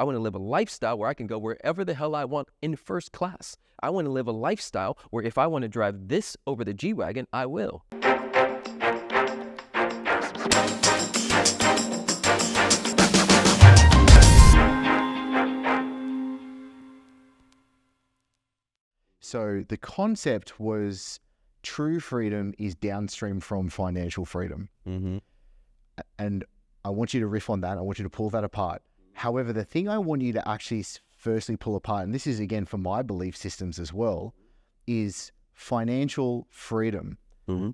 I want to live a lifestyle where I can go wherever the hell I want in first class. I want to live a lifestyle where if I want to drive this over the G-Wagon, I will. So the concept was true freedom is downstream from financial freedom. Mm-hmm. And I want you to riff on that. I want you to pull that apart. However, the thing I want you to actually firstly pull apart, and this is again for my belief systems as well, is financial freedom. Mm-hmm.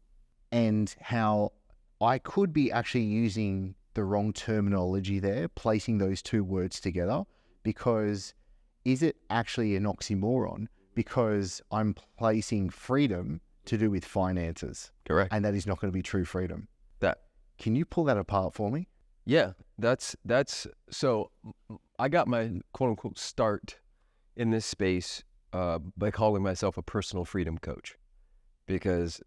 And how I could be actually using the wrong terminology there, placing those two words together, because is it actually an oxymoron? Because I'm placing freedom to do with finances. Correct. And that is not going to be true freedom. That. Can you pull that apart for me? Yeah, that's so I got my quote unquote start in this space by calling myself a personal freedom coach, because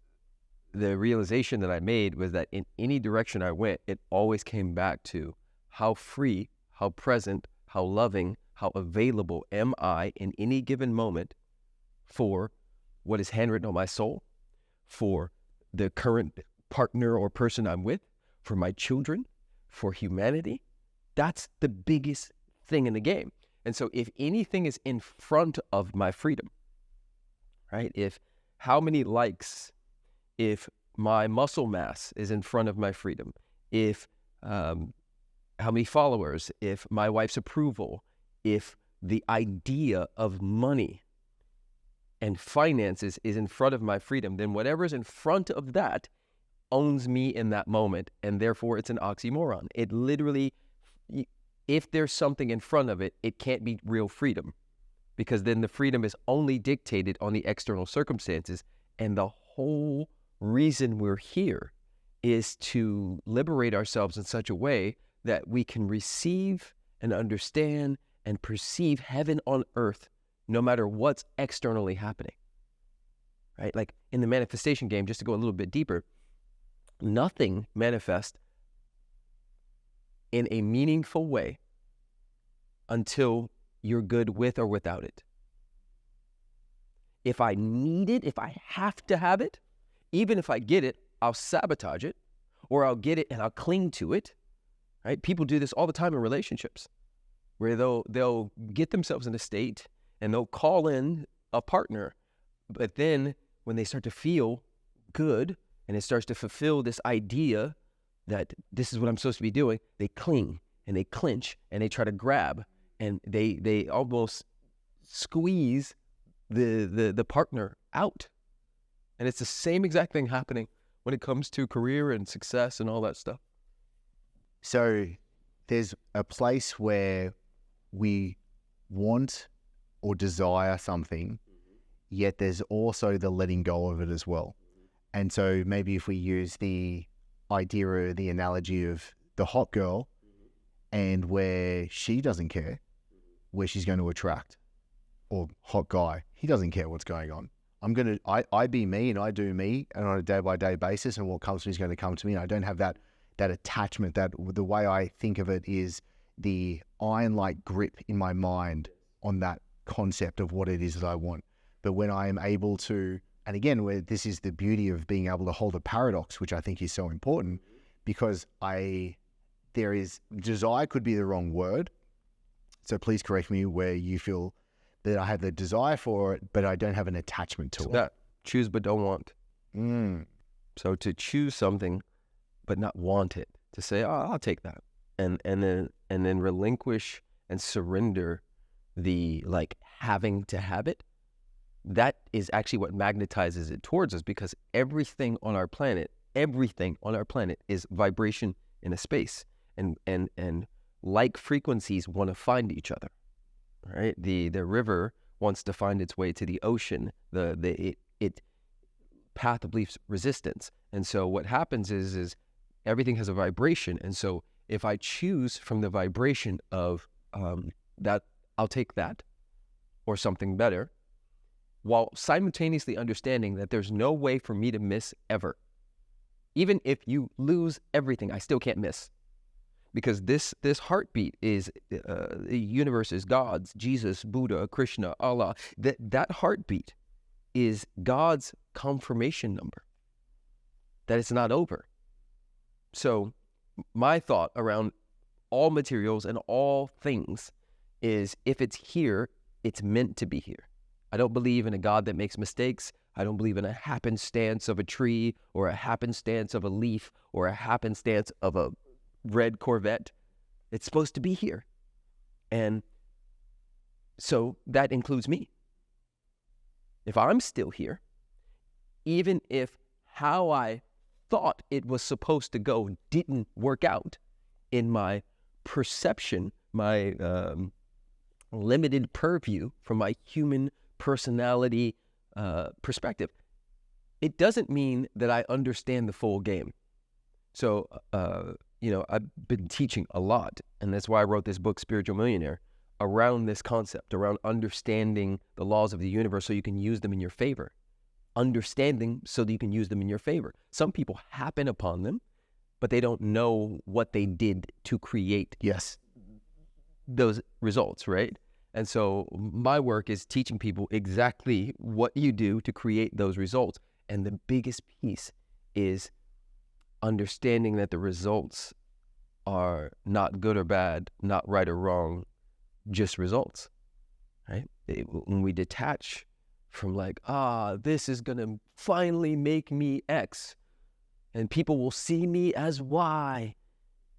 the realization that I made was that in any direction I went, it always came back to how free, how present, how loving, how available am I in any given moment for what is handwritten on my soul, for the current partner or person I'm with, for my children, for humanity. That's the biggest thing in the game. And so if anything is in front of my freedom, right? If how many likes, if my muscle mass is in front of my freedom, if how many followers, if my wife's approval, if the idea of money and finances is in front of my freedom, then whatever's in front of that owns me in that moment, and therefore it's an oxymoron. It literally, if there's something in front of it, it can't be real freedom, because then the freedom is only dictated on the external circumstances, and the whole reason we're here is to liberate ourselves in such a way that we can receive and understand and perceive heaven on earth no matter what's externally happening, right? Like in the manifestation game, just to go a little bit deeper, nothing manifests in a meaningful way until you're good with or without it. If I need it, if I have to have it, even if I get it, I'll sabotage it, or I'll get it and I'll cling to it, right? People do this all the time in relationships, where they'll get themselves in a state and they'll call in a partner, but then when they start to feel good and it starts to fulfill this idea that this is what I'm supposed to be doing, they cling and they clinch and they try to grab and they almost squeeze the partner out. And it's the same exact thing happening when it comes to career and success and all that stuff. So there's a place where we want or desire something, yet there's also the letting go of it as well. And so maybe if we use the idea or the analogy of the hot girl and where she doesn't care where she's going to attract, or hot guy, he doesn't care what's going on. I be me and I do me, and on a day-by-day basis, and what comes to me is going to come to me. And I don't have that attachment. That the way I think of it is the iron-like grip in my mind on that concept of what it is that I want. But when I am able to, and again, where this is the beauty of being able to hold a paradox, which I think is so important, because there is, desire could be the wrong word. So please correct me where you feel that I have the desire for it, but I don't have an attachment to it. That choose but don't want. So to choose something but not want it, to say, oh, I'll take that, and then relinquish and surrender the like having to have it. That is actually what magnetizes it towards us, because everything on our planet is vibration in a space, and like frequencies want to find each other, right? The river wants to find its way to the ocean, it path of least resistance. And so what happens is everything has a vibration. And so if I choose from the vibration of that, I'll take that or something better, while simultaneously understanding that there's no way for me to miss ever. Even if you lose everything, I still can't miss, because this heartbeat is the universe is God's, Jesus, Buddha, Krishna, Allah. That heartbeat is God's confirmation number that it's not over. So my thought around all materials and all things is, if it's here, it's meant to be here. I don't believe in a God that makes mistakes. I don't believe in a happenstance of a tree or a happenstance of a leaf or a happenstance of a red Corvette. It's supposed to be here. And so that includes me. If I'm still here, even if how I thought it was supposed to go didn't work out in my perception, my limited purview from my human personality perspective, it doesn't mean that I understand the full game. So, I've been teaching a lot, and that's why I wrote this book, Spiritual Millionaire, around this concept, around understanding the laws of the universe so you can use them in your favor. Understanding so that you can use them in your favor. Some people happen upon them, but they don't know what they did to create those results, right? And so my work is teaching people exactly what you do to create those results. And the biggest piece is understanding that the results are not good or bad, not right or wrong, just results, right? When we detach from this is going to finally make me X, and people will see me as Y.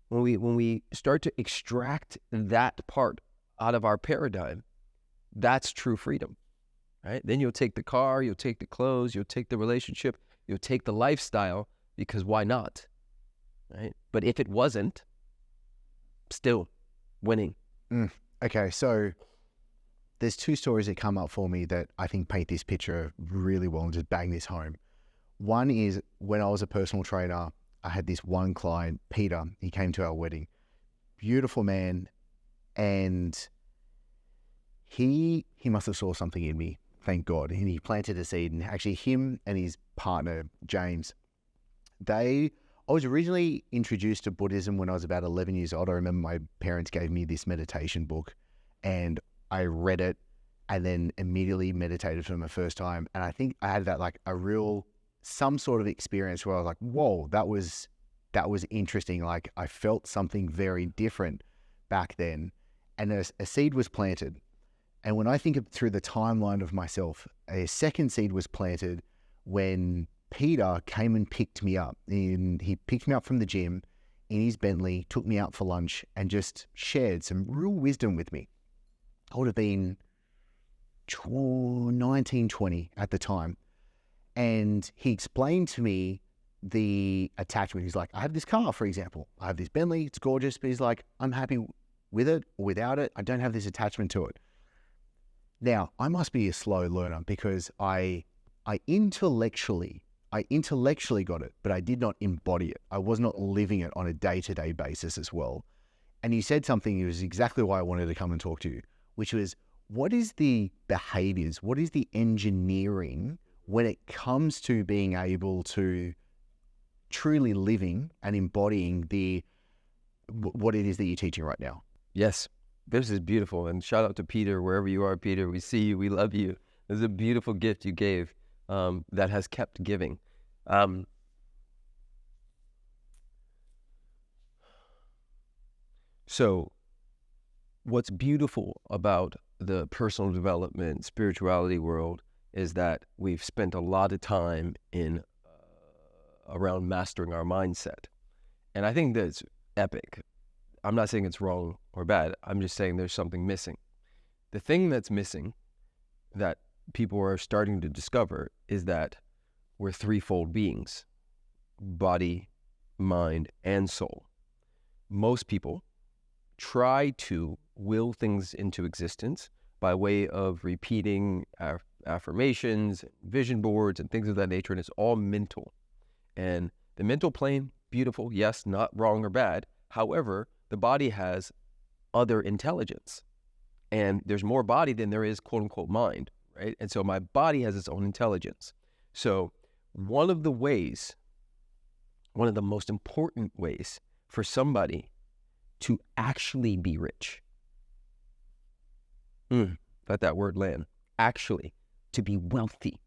When we start to extract that part out of our paradigm, that's true freedom, right? Then you'll take the car, you'll take the clothes, you'll take the relationship, you'll take the lifestyle, because why not, right? But if it wasn't, still winning. Okay, so there's two stories that come up for me that I think paint this picture really well and just bang this home. One is when I was a personal trainer, I had this one client, Peter. He came to our wedding. Beautiful man. And he must have saw something in me, thank God. And he planted a seed. And actually him and his partner, James, I was originally introduced to Buddhism when I was about 11 years old. I remember my parents gave me this meditation book and I read it and then immediately meditated for the first time. And I think I had that some sort of experience where I was like, whoa, that was interesting. Like I felt something very different back then. And a seed was planted. And when I think through the timeline of myself, a second seed was planted when Peter came and picked me up. And he picked me up from the gym in his Bentley, took me out for lunch, and just shared some real wisdom with me. I would have been 19, 20 at the time. And he explained to me the attachment. He's like, I have this car, for example. I have this Bentley. It's gorgeous. But he's like, I'm happy with it or without it. I don't have this attachment to it. Now, I must be a slow learner because I intellectually got it, but I did not embody it. I was not living it on a day-to-day basis as well. And he said something, it was exactly why I wanted to come and talk to you, which was, what is the behaviors, what is the engineering when it comes to being able to truly living and embodying what it is that you're teaching right now? Yes, this is beautiful. And shout out to Peter, wherever you are, Peter. We see you. We love you. This is a beautiful gift you gave that has kept giving. So what's beautiful about the personal development, spirituality world is that we've spent a lot of time around mastering our mindset. And I think that's epic. I'm not saying it's wrong or bad. I'm just saying there's something missing. The thing that's missing that people are starting to discover is that we're threefold beings: body, mind, and soul. Most people try to will things into existence by way of repeating affirmations, vision boards, and things of that nature, and it's all mental. And the mental plane, beautiful, yes, not wrong or bad. However, the body has other intelligence, and there's more body than there is quote unquote mind, right? And so my body has its own intelligence. So one of the most important ways for somebody to actually be rich. Let that word land. Actually, to be wealthy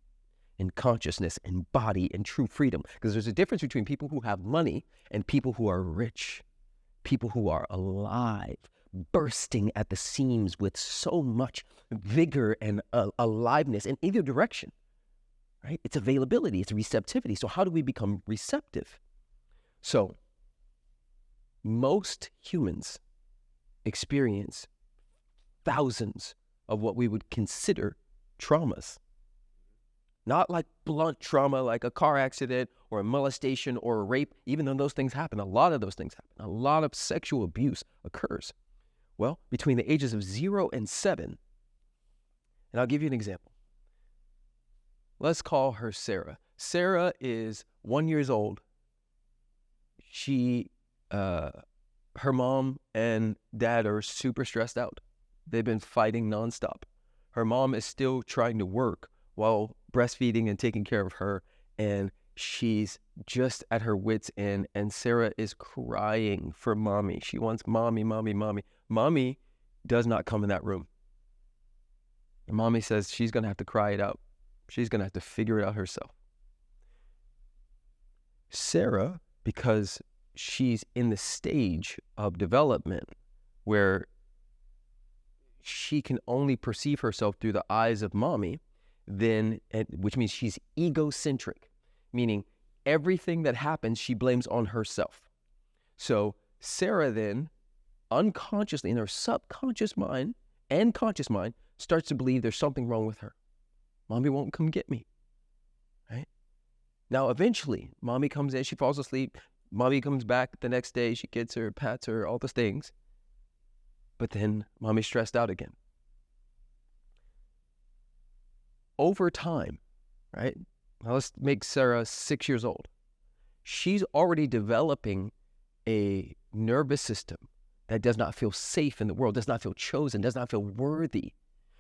in consciousness and body and true freedom. Because there's a difference between people who have money and people who are rich. People who are alive, bursting at the seams with so much vigor and aliveness in either direction, right? It's availability, it's receptivity. So how do we become receptive? So most humans experience thousands of what we would consider traumas. Not like blunt trauma, like a car accident or a molestation or a rape, even though those things happen. A lot of those things happen. A lot of sexual abuse occurs. Well, between the ages of 0 and 7, and I'll give you an example. Let's call her Sarah. Sarah is 1 year old. Her mom and dad are super stressed out. They've been fighting nonstop. Her mom is still trying to work while breastfeeding and taking care of her, and she's just at her wit's end, and Sarah is crying for mommy. She wants mommy, mommy, mommy. Mommy does not come in that room. And mommy says she's going to have to cry it out. She's going to have to figure it out herself. Sarah, because she's in the stage of development where she can only perceive herself through the eyes of mommy, which means she's egocentric, meaning everything that happens, she blames on herself. So Sarah then, unconsciously, in her subconscious mind and conscious mind, starts to believe there's something wrong with her. Mommy won't come get me, right? Now, eventually, mommy comes in, she falls asleep. Mommy comes back the next day, she gets her, pats her, all those things. But then mommy's stressed out again. Over time, right? Now let's make Sarah 6 years old. She's already developing a nervous system that does not feel safe in the world, does not feel chosen, does not feel worthy.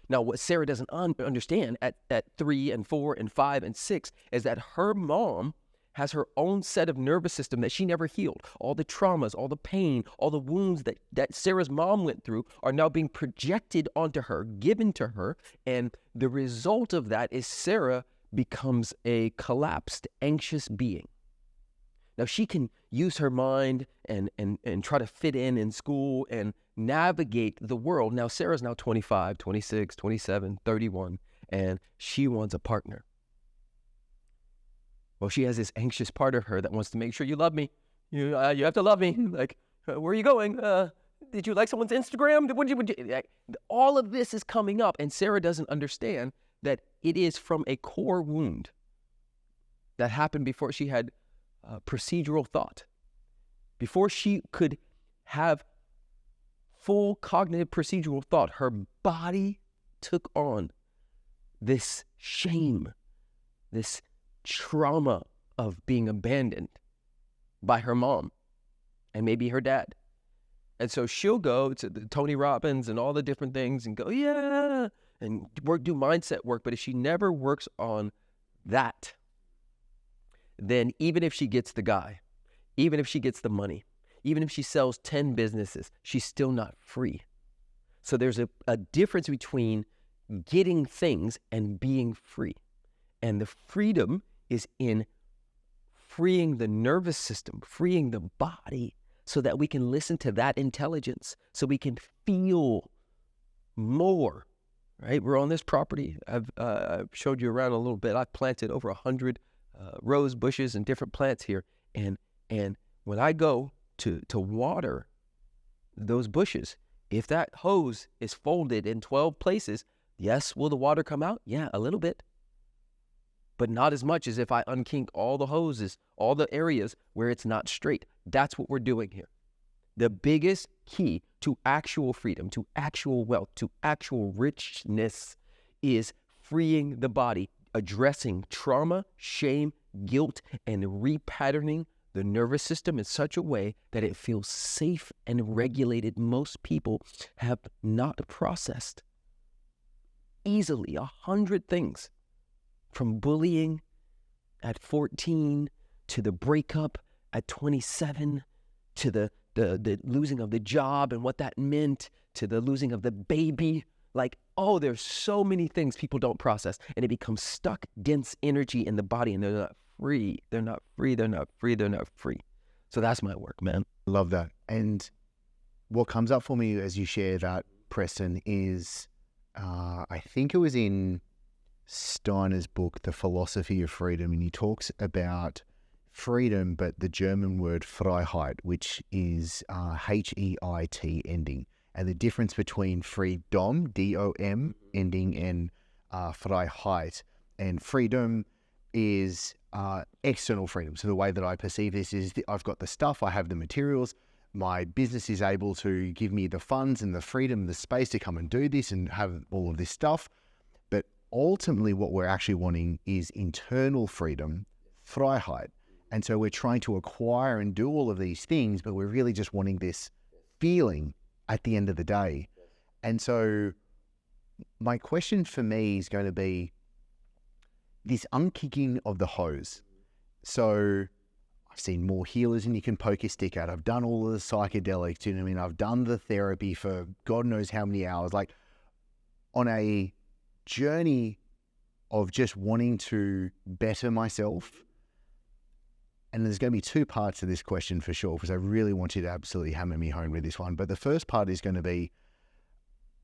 Now, what Sarah doesn't understand at 3 and 4 and 5 and 6 is that her mom has her own set of nervous system that she never healed. All the traumas, all the pain, all the wounds that Sarah's mom went through are now being projected onto her, given to her, and the result of that is Sarah becomes a collapsed, anxious being. Now, she can use her mind and try to fit in school and navigate the world. Now, Sarah's now 25, 26, 27, 31, and she wants a partner. Well, she has this anxious part of her that wants to make sure you love me. You have to love me. Like, where are you going? Did you like someone's Instagram? All of this is coming up, and Sarah doesn't understand that it is from a core wound that happened before she had procedural thought. Before she could have full cognitive procedural thought, her body took on this shame, this trauma of being abandoned by her mom and maybe her dad. And so she'll go to the Tony Robbins and all the different things and go, yeah, and do mindset work. But if she never works on that, then even if she gets the guy, even if she gets the money, even if she sells 10 businesses, she's still not free. So there's a difference between getting things and being free. And the freedom is in freeing the nervous system, freeing the body so that we can listen to that intelligence, so we can feel more, right? We're on this property. I've showed you around a little bit. I've planted over 100 rose bushes and different plants here. And when I go to water those bushes, if that hose is folded in 12 places, yes, will the water come out? Yeah, a little bit. But not as much as if I unkink all the hoses, all the areas where it's not straight. That's what we're doing here. The biggest key to actual freedom, to actual wealth, to actual richness is freeing the body, addressing trauma, shame, guilt, and repatterning the nervous system in such a way that it feels safe and regulated. Most people have not processed easily 100 things, from bullying at 14 to the breakup at 27 to the the losing of the job and what that meant, to the losing of the baby. Like, oh, there's so many things people don't process, and it becomes stuck, dense energy in the body, and they're not free. They're not free. They're not free. They're not free. So that's my work, man. Love that. And what comes up for me as you share that, Preston, is I think it was in Steiner's book, The Philosophy of Freedom, and he talks about freedom, but the German word Freiheit, which is H-E-I-T ending, and the difference between freedom, D-O-M ending, and Freiheit. And freedom is external freedom. So the way that I perceive this is I've got the stuff, I have the materials, my business is able to give me the funds and the freedom, the space to come and do this and have all of this stuff. But ultimately what we're actually wanting is internal freedom, Freiheit. And so we're trying to acquire and do all of these things, but we're really just wanting this feeling at the end of the day. And so my question for me is going to be this unkicking of the hose. So I've seen more healers than you can poke your stick at. I've done all of the psychedelics, you know what I mean? I've done the therapy for God knows how many hours. Like, on a journey of just wanting to better myself. And there's going to be two parts to this question for sure, because I really want you to absolutely hammer me home with this one. But the first part is going to be,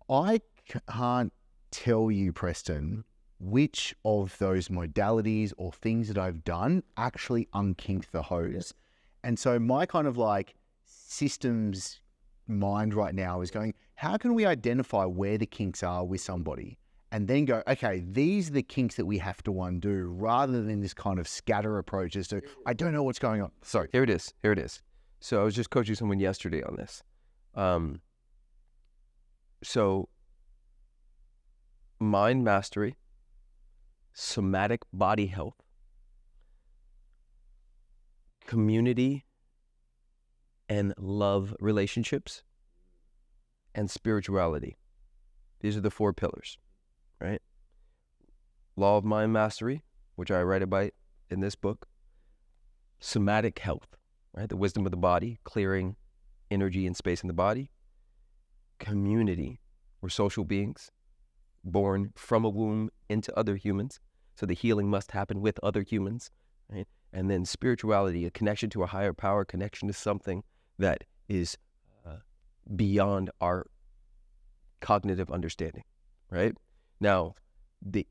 I can't tell you, Preston, which of those modalities or things that I've done actually unkinked the hose. And so my kind of like systems mind right now is going, how can we identify where the kinks are with somebody? And then go, okay, these are the kinks that we have to undo, rather than this kind of scatter approach as to, I don't know what's going on. Sorry. Here it is. Here it is. So I was just coaching someone yesterday on this. So mind mastery, somatic body health, community and love relationships, and spirituality. These are the 4 pillars, right? Law of mind mastery, which I write about in this book. Somatic health, right? The wisdom of the body, clearing energy and space in the body. Community, we're social beings, born from a womb into other humans. So the healing must happen with other humans, right? And then spirituality, a connection to a higher power, connection to something that is beyond our cognitive understanding, right? Now, the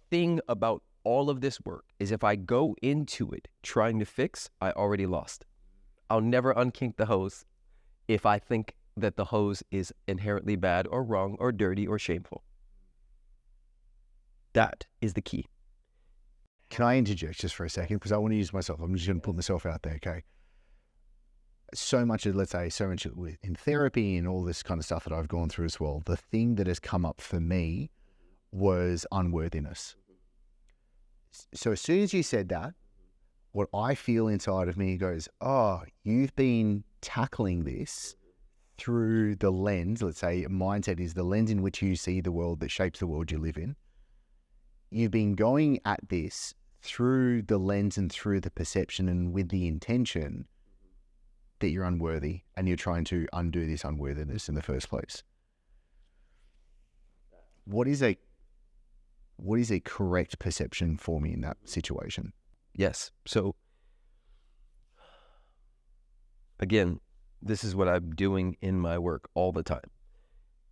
thing about all of this work is if I go into it trying to fix, I already lost. I'll never unkink the hose if I think that the hose is inherently bad or wrong or dirty or shameful. That is the key. Can I interject just for a second? Because I want to use myself. I'm just going to put myself out there, okay? So much of, let's say, in therapy and all this kind of stuff that I've gone through as well, the thing that has come up for me was unworthiness. So as soon as you said that, what I feel inside of me goes, oh, you've been tackling this through the lens, let's say mindset is the lens in which you see the world that shapes the world you live in. You've been going at this through the lens and through the perception and with the intention that you're unworthy, and you're trying to undo this unworthiness in the first place. What is a correct perception for me in that situation? Yes. So again, this is what I'm doing in my work all the time.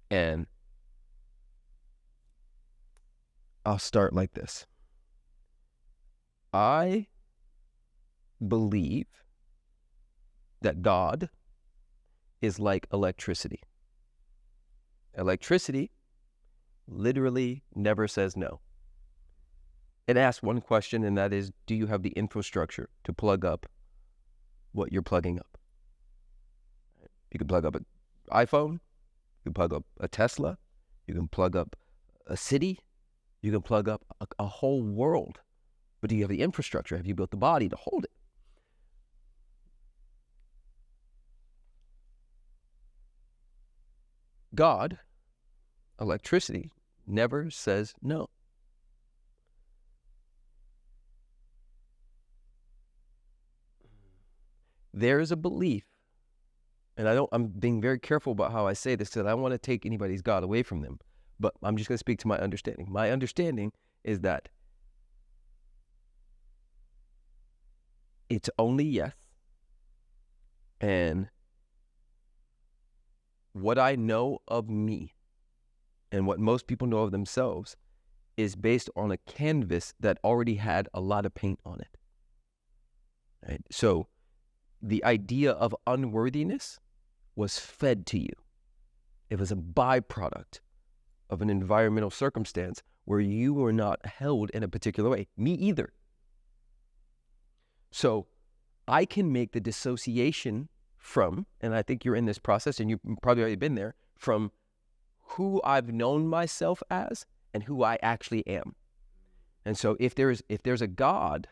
And I'll start like this. I believe that God is like electricity. Electricity literally never says no. It asks one question, and that is, do you have the infrastructure to plug up what you're plugging up? You can plug up an iPhone, you can plug up a Tesla, you can plug up a city, you can plug up a whole world. But do you have the infrastructure? Have you built the body to hold it? God, electricity, never says no. There is a belief, and I'm being very careful about how I say this because I don't want to take anybody's God away from them, but I'm just going to speak to my understanding. My understanding is that it's only yes, and what I know of me and what most people know of themselves is based on a canvas that already had a lot of paint on it. Right? So the idea of unworthiness was fed to you. It was a byproduct of an environmental circumstance where you were not held in a particular way. Me either. So I can make the dissociation from, and I think you're in this process and you've probably already been there, from who I've known myself as and who I actually am. And so if there's a God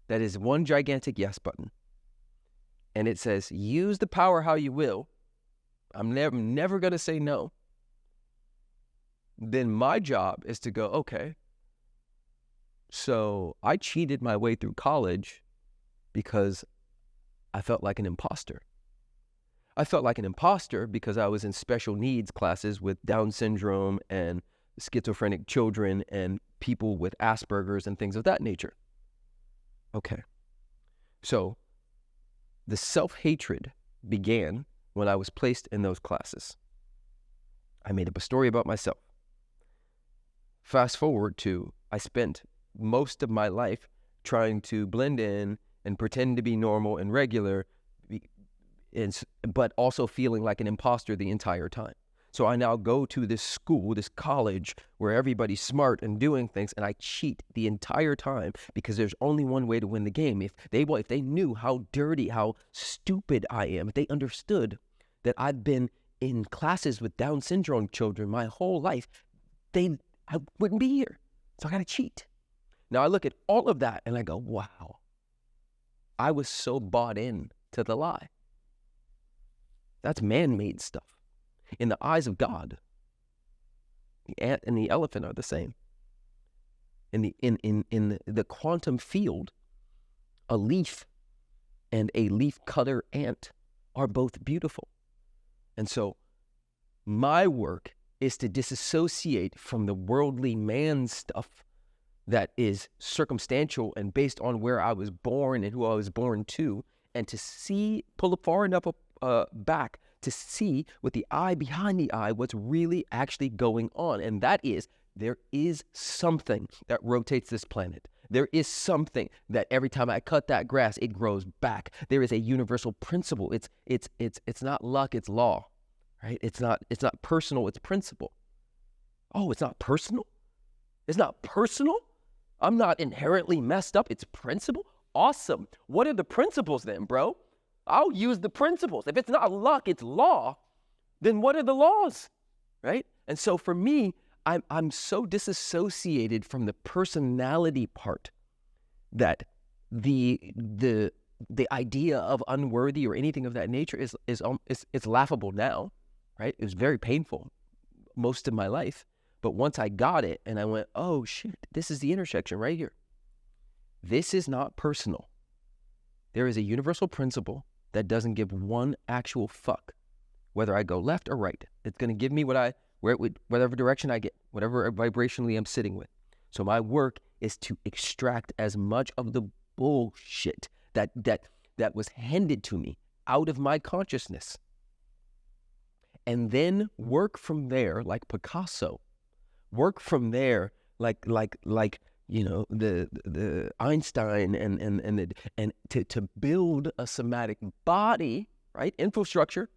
that is one gigantic yes button, and it says, use the power how you will, I'm never going to say no, then my job is to go, okay, so I cheated my way through college because I felt like an imposter. I felt like an imposter because I was in special needs classes with Down syndrome and schizophrenic children and people with Asperger's and things of that nature. Okay. So the self-hatred began when I was placed in those classes. I made up a story about myself. Fast forward to, I spent most of my life trying to blend in and pretend to be normal and regular, but also feeling like an imposter the entire time. So I now go to this school, this college, where everybody's smart and doing things, and I cheat the entire time because there's only one way to win the game. If they knew how dirty, how stupid I am, if they understood that I've been in classes with Down syndrome children my whole life, I wouldn't be here. So I got to cheat. Now I look at all of that and I go, wow, I was so bought in to the lie. That's man-made stuff. In the eyes of God, the ant and the elephant are the same. In the quantum field, a leaf and a leaf cutter ant are both beautiful. And so my work is to disassociate from the worldly man stuff that is circumstantial and based on where I was born and who I was born to, and to see, pull it far enough back to see with the eye behind the eye what's really actually going on. And that is, there is something that rotates this planet. There is something that every time I cut that grass, it grows back. There is a universal principle. It's not luck, it's law, right? It's not personal, it's principle. Oh, it's not personal? It's not personal? I'm not inherently messed up, it's principle? Awesome. What are the principles then, bro? I'll use the principles. If it's not luck, it's law, then what are the laws, right? And so for me, I'm so disassociated from the personality part that the idea of unworthy or anything of that nature is laughable now, right? It was very painful most of my life, but once I got it and I went, oh shit, this is the intersection right here. This is not personal. There is a universal principle that doesn't give one actual fuck whether I go left or right. It's going to give me whatever direction I get, whatever vibrationally I'm sitting with. So my work is to extract as much of the bullshit that was handed to me out of my consciousness, and then work from there like Picasso. Work from there like you know, the Einstein and to build a somatic body, right? Infrastructure.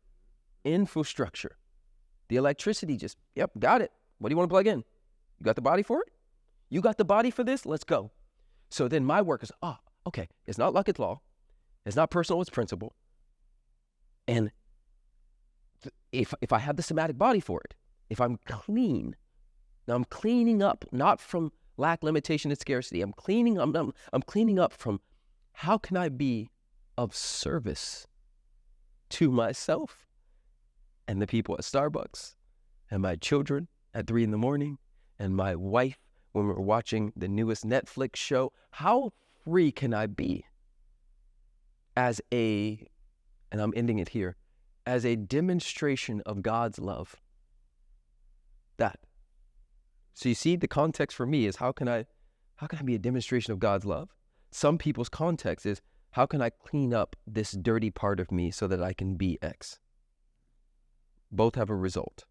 The electricity just, yep, got it. What do you want to plug in? You got the body for it? You got the body for this? Let's go. So then my work is, okay, it's not luck, it's law. It's not personal, it's principle. And if I have the somatic body for it, if I'm clean, now I'm cleaning up, not from lack, limitation, and scarcity. I'm cleaning up from how can I be of service to myself and the people at Starbucks and my children at 3 a.m. and my wife when we're watching the newest Netflix show. How free can I be as a and I'm ending it here, as a demonstration of God's love. That. So you see, the context for me is how can I be a demonstration of God's love? Some people's context is, how can I clean up this dirty part of me so that I can be X? Both have a result.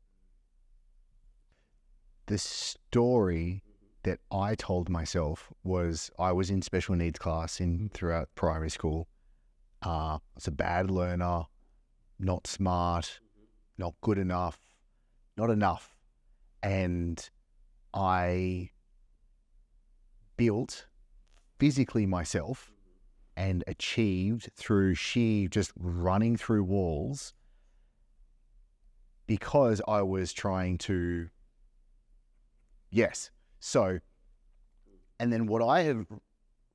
The story that I told myself was, I was in special needs class throughout primary school. I was a bad learner, not smart, not good enough, not enough. And I built physically myself and achieved through sheer just running through walls because I was trying to, yes. So, and then what I have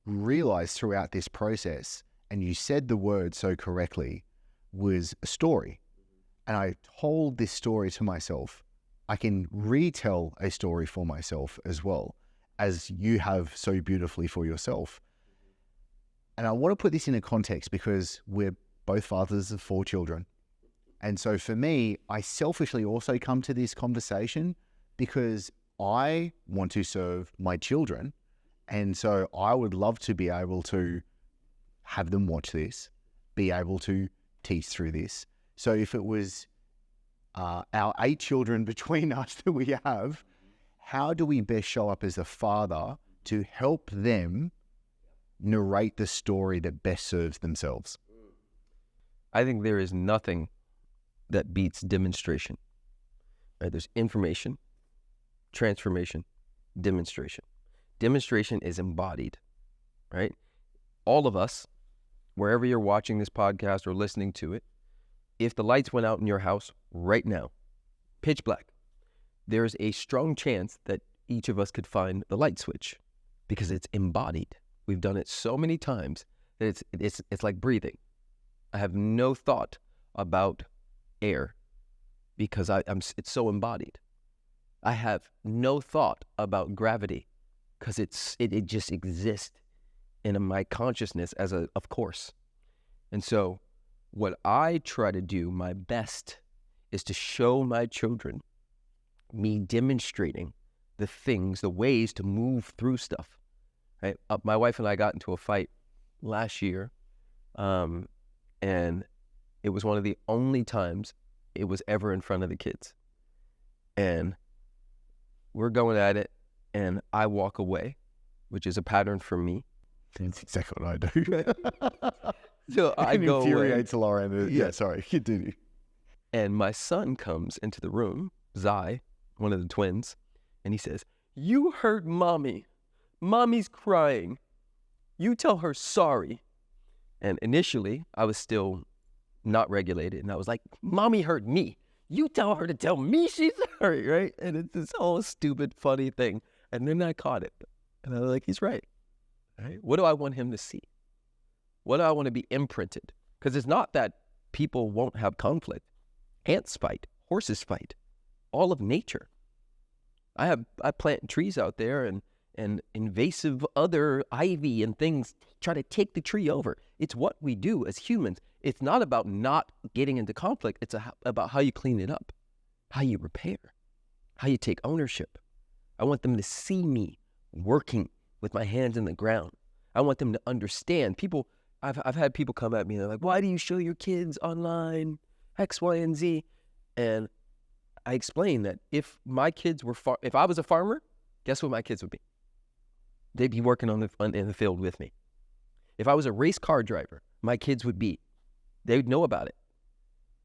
realized throughout this process, and you said the word so correctly, was a story. And I told this story to myself. I can retell a story for myself as well, as you have so beautifully for yourself. And I want to put this in a context because we're both fathers of 4 children. And so for me, I selfishly also come to this conversation because I want to serve my children. And so I would love to be able to have them watch this, be able to teach through this. So if it was our 8 children between us that we have, how do we best show up as a father to help them narrate the story that best serves themselves? I think there is nothing that beats demonstration. Right? There's information, transformation, demonstration. Demonstration is embodied, right? All of us, wherever you're watching this podcast or listening to it, if the lights went out in your house right now, pitch black, there's a strong chance that each of us could find the light switch because it's embodied. We've done it so many times that it's like breathing. I have no thought about air because it's so embodied. I have no thought about gravity because it just exists in my consciousness as of course. And so what I try to do my best is to show my children me demonstrating the things, the ways to move through stuff. Right? My wife and I got into a fight last year, and it was one of the only times it was ever in front of the kids. And we're going at it, and I walk away, which is a pattern for me. That's exactly what I do. So I go away. Infuriates Lauren. Yeah, sorry, continue. And my son comes into the room, Zai, one of the twins, and he says, "You hurt mommy. Mommy's crying. You tell her sorry." And initially, I was still not regulated. And I was like, "Mommy hurt me. You tell her to tell me she's sorry," right? And it's this whole stupid, funny thing. And then I caught it. And I was like, he's right. Right? What do I want him to see? What do I want to be imprinted? Because it's not that people won't have conflict. Ants fight. Horses fight. All of nature. I plant trees out there and invasive other ivy and things try to take the tree over. It's what we do as humans. It's not about not getting into conflict. It's about how you clean it up, how you repair, how you take ownership. I want them to see me working with my hands in the ground. I want them to understand. I've had people come at me and they're like, "Why do you show your kids online X, Y, and Z?" And I explain that if my kids were if I was a farmer, guess what my kids would be? They'd be working in the field with me. If I was a race car driver, my kids would be. They'd know about it,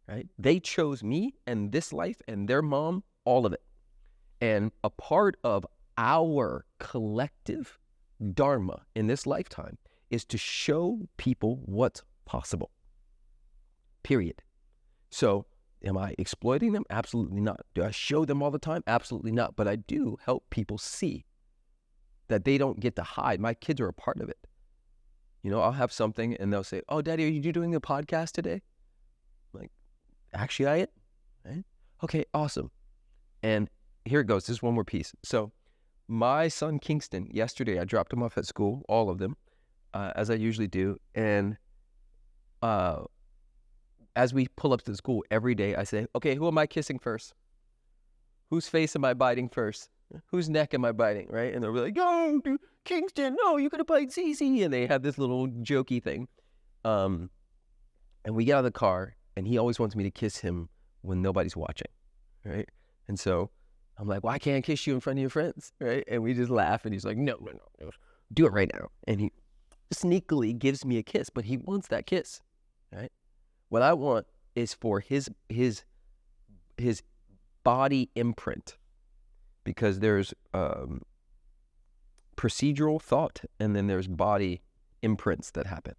right? They chose me and this life and their mom, all of it. And a part of our collective dharma in this lifetime is to show people what's possible. Period. So am I exploiting them? Absolutely not. Do I show them all the time? Absolutely not. But I do help people see that they don't get to hide. My kids are a part of it. You know, I'll have something and they'll say, "Oh, Daddy, are you doing a podcast today?" I'm like, actually, I am. Right? Okay, awesome. And here it goes. This is one more piece. So my son, Kingston, yesterday, I dropped him off at school, all of them, as I usually do. And as we pull up to the school every day, I say, okay, who am I kissing first? Whose face am I biting first? Whose neck am I biting, right? And they'll be like, oh, Kingston, no, you're going to bite Cece. And they have this little jokey thing. And we get out of the car, and he always wants me to kiss him when nobody's watching, right? And so I'm like, why can't I kiss you in front of your friends, right? And we just laugh, and he's like, no, do it right now. And he sneakily gives me a kiss, but he wants that kiss, right? What I want is for his body imprint, because there's procedural thought, and then there's body imprints that happen.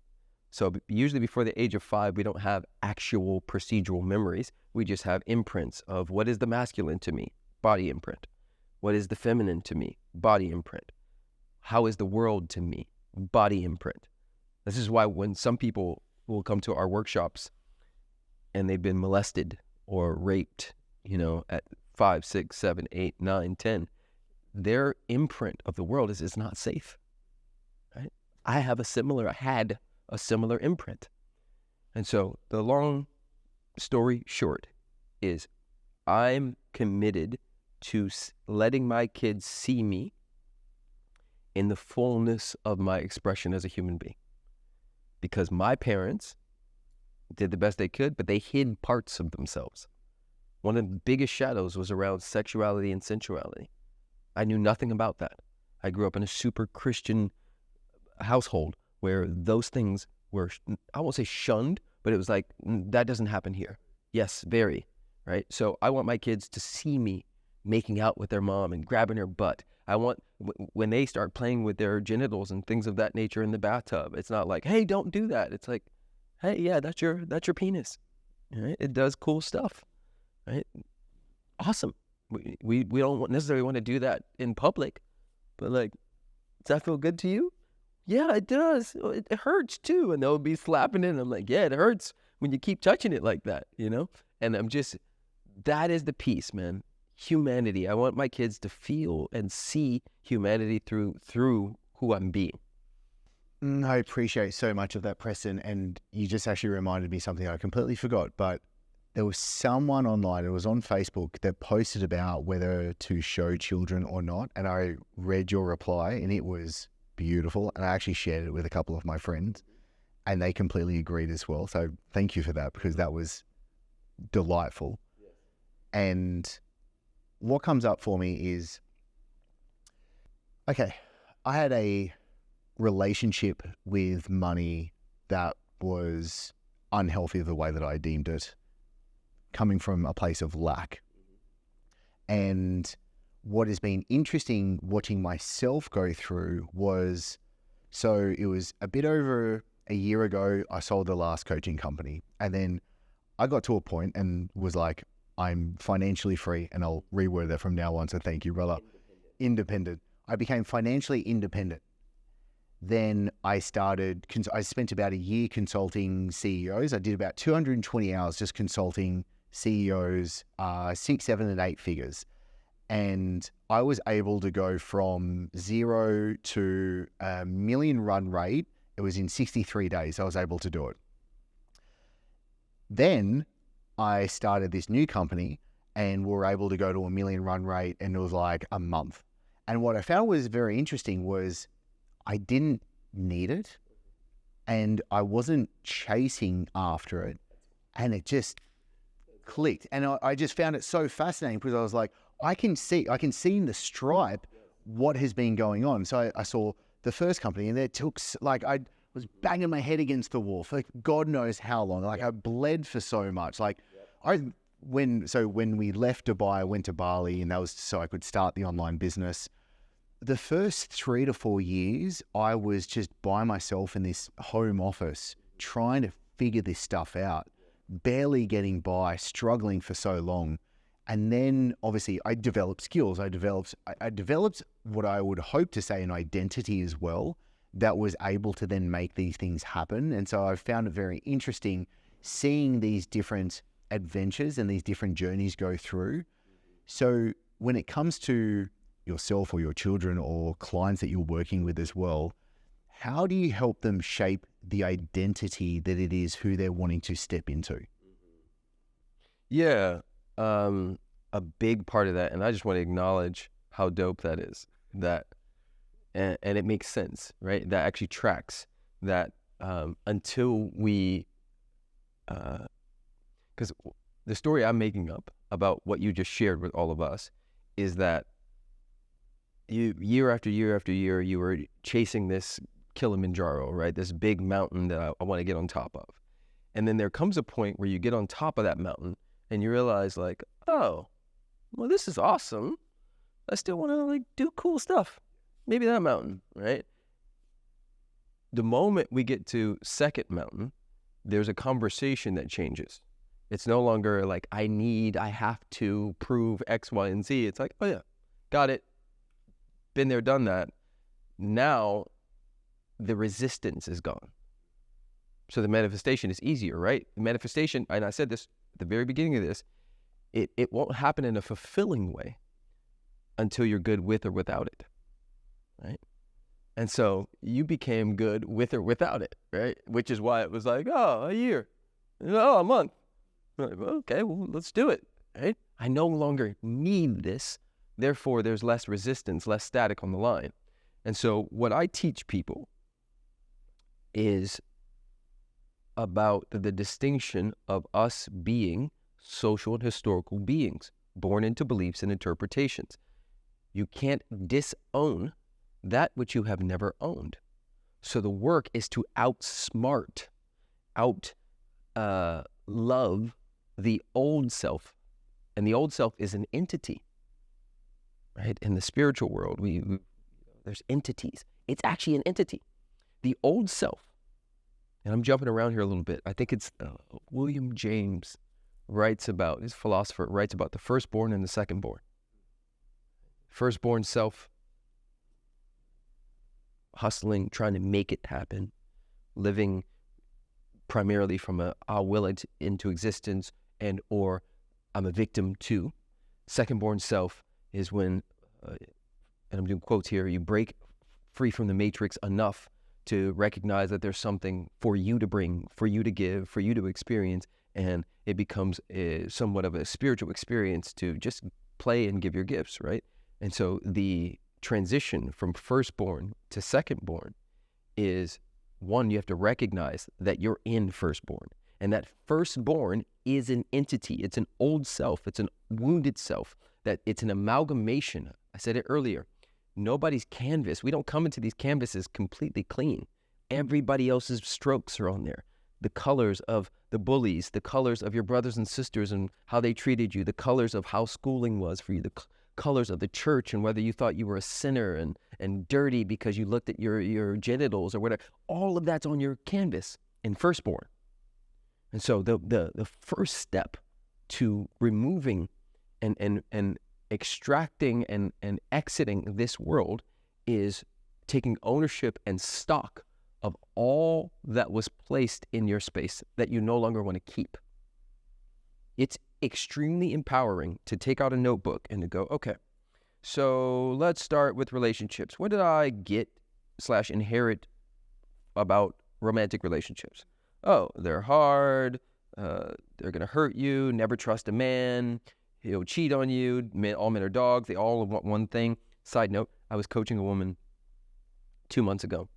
So usually before the age of 5, we don't have actual procedural memories. We just have imprints of what is the masculine to me, body imprint. What is the feminine to me, body imprint. How is the world to me, body imprint. This is why when some people will come to our workshops and they've been molested or raped, at 5, 6, 7, 8, 9, 10, their imprint of the world is it's not safe, right? I had a similar imprint. And so the long story short is I'm committed to letting my kids see me in the fullness of my expression as a human being. Because my parents did the best they could, but they hid parts of themselves. One of the biggest shadows was around sexuality and sensuality. I knew nothing about that. I grew up in a super Christian household where those things were, I won't say shunned, but it was like, that doesn't happen here. Yes, very, right? So I want my kids to see me making out with their mom and grabbing her butt. I want, when they start playing with their genitals and things of that nature in the bathtub, it's not like, hey, don't do that. It's like, hey, yeah, that's your penis, right? It does cool stuff, right? Awesome. We don't necessarily want to do that in public, but like, does that feel good to you? Yeah, it does. It hurts too. And they'll be slapping it, and I'm like, yeah, it hurts when you keep touching it like that, And I'm just, that is the piece, man. Humanity. I want my kids to feel and see humanity through who I'm being. I appreciate so much of that, Preston. And you just actually reminded me something I completely forgot. But there was someone online, it was on Facebook, that posted about whether to show children or not. And I read your reply, and it was beautiful. And I actually shared it with a couple of my friends, and they completely agreed as well. So thank you for that, because that was delightful. And what comes up for me is, okay, I had a relationship with money that was unhealthy the way that I deemed it, coming from a place of lack. And what has been interesting watching myself go through was, so it was a bit over a year ago, I sold the last coaching company. And then I got to a point and was like, I'm financially free, and I'll reword that from now on. So thank you, brother. Independent. I became financially independent. Then I spent about a year consulting CEOs. I did about 220 hours just consulting CEOs, 6, 7, and 8 figures. And I was able to go from 0 to $1 million run rate. It was in 63 days. I was able to do it. Then I started this new company, and we were able to go to $1 million run rate, and it was like a month. And what I found was very interesting was I didn't need it, and I wasn't chasing after it, and it just clicked. And I just found it so fascinating, because I was like, I can see in the stripe what has been going on. So I saw the first company, and it took, like, I was banging my head against the wall for God knows how long. Like, I bled for so much. Like, when we left Dubai, I went to Bali, and that was so I could start the online business. The first 3 to 4 years, I was just by myself in this home office trying to figure this stuff out, barely getting by, struggling for so long. And then obviously I developed skills. I developed what I would hope to say an identity as well, that was able to then make these things happen. And so I found it very interesting seeing these different adventures and these different journeys go through. So when it comes to yourself or your children or clients that you're working with as well, how do you help them shape the identity that it is who they're wanting to step into? Yeah. A big part of that, and I just want to acknowledge how dope that is. That and it makes sense, right? That actually tracks that until we, because the story I'm making up about what you just shared with all of us is that you year after year after year you were chasing this Kilimanjaro, right? This big mountain that I want to get on top of, and then there comes a point where you get on top of that mountain and you realize like, oh, well, this is awesome. I still want to like do cool stuff. Maybe that mountain, right? The moment we get to second mountain, there's a conversation that changes. It's no longer like, I have to prove X, Y, and Z. It's like, oh yeah, got it. Been there, done that. Now the resistance is gone. So the manifestation is easier, right? The manifestation, and I said this at the very beginning of this, it won't happen in a fulfilling way until you're good with or without it, right? And so you became good with or without it, right? Which is why it was like, oh, a year, oh, a month. Like, okay, well, let's do it, right? I no longer need this. Therefore, there's less resistance, less static on the line. And so what I teach people is about the distinction of us being social and historical beings, born into beliefs and interpretations. You can't disown that which you have never owned. So the work is to outsmart, love the old self. And the old self is an entity, right? In the spiritual world, there's entities. It's actually an entity. The old self, and I'm jumping around here a little bit. I think it's William James his philosopher writes about the firstborn and the secondborn. Firstborn self, hustling, trying to make it happen, living primarily from I'll will it into existence and or I'm a victim to. Secondborn self is when, and I'm doing quotes here, you break free from the matrix enough to recognize that there's something for you to bring, for you to give, for you to experience, and it becomes somewhat of a spiritual experience to just play and give your gifts, right? And so the transition from firstborn to secondborn is, one, you have to recognize that you're in firstborn, and that firstborn is an entity. It's an old self. It's an wounded self. That it's an amalgamation. I said it earlier. Nobody's canvas. We don't come into these canvases completely clean. Everybody else's strokes are on there. The colors of the bullies, the colors of your brothers and sisters and how they treated you, the colors of how schooling was for you, the colors of the church and whether you thought you were a sinner and dirty because you looked at your genitals or whatever. All of that's on your canvas in firstborn. And so the first step to removing and extracting and exiting this world is taking ownership and stock of all that was placed in your space that you no longer want to keep. It's extremely empowering to take out a notebook and to go, okay, so let's start with relationships. What did I get/inherit about romantic relationships? Oh, they're hard. They're going to hurt you. Never trust a man. He'll cheat on you. All men are dogs. They all want one thing. Side note, I was coaching a woman 2 months ago,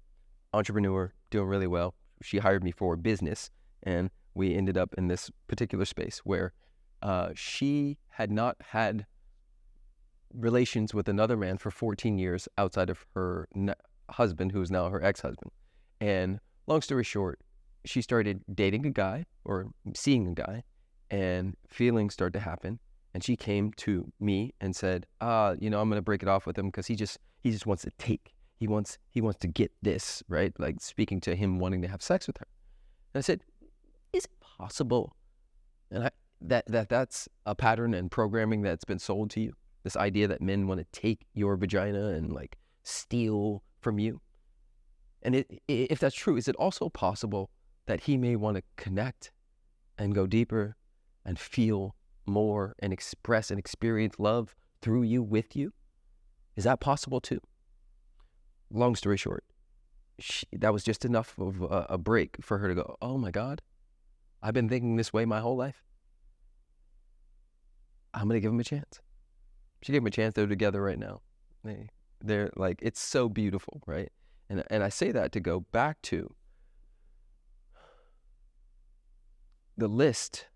entrepreneur, doing really well. She hired me for business, and we ended up in this particular space where she had not had relations with another man for 14 years outside of her husband, who is now her ex-husband. And long story short, she started dating a guy or seeing a guy, and feelings started to happen. And she came to me and said, I'm going to break it off with him because he just wants to take. He wants to get this, right? Like speaking to him wanting to have sex with her. And I said, is it possible? And that's a pattern and programming that's been sold to you. This idea that men want to take your vagina and like steal from you. And if that's true, is it also possible that he may want to connect and go deeper and feel more and express and experience love through you, with you? Is that possible too? Long story short, that was just enough of a break for her to go, oh my God, I've been thinking this way my whole life. I'm going to give them a chance. She gave them a chance. They're together right now. They're like, it's so beautiful, right? And I say that to go back to the list,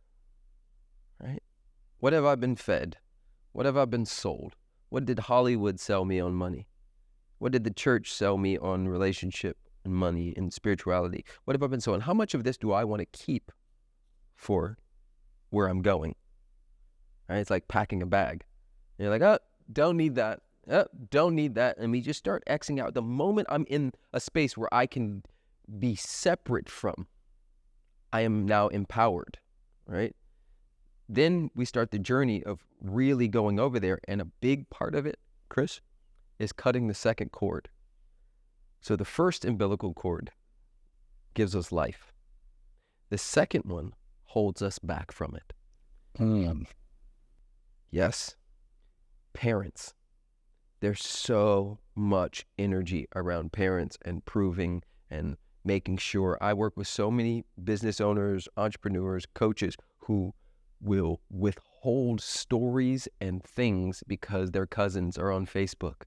right? What have I been fed? What have I been sold? What did Hollywood sell me on money? What did the church sell me on relationship and money and spirituality? What have I been sold? And how much of this do I want to keep for where I'm going? Right? It's like packing a bag. And you're like, oh, don't need that. Oh, don't need that. And we just start Xing out. The moment I'm in a space where I can be separate from, I am now empowered, right? Then we start the journey of really going over there. And a big part of it, Chris, is cutting the second cord. So the first umbilical cord gives us life. The second one holds us back from it. Yes. Parents. There's so much energy around parents and proving and making sure. I work with so many business owners, entrepreneurs, coaches who will withhold stories and things because their cousins are on Facebook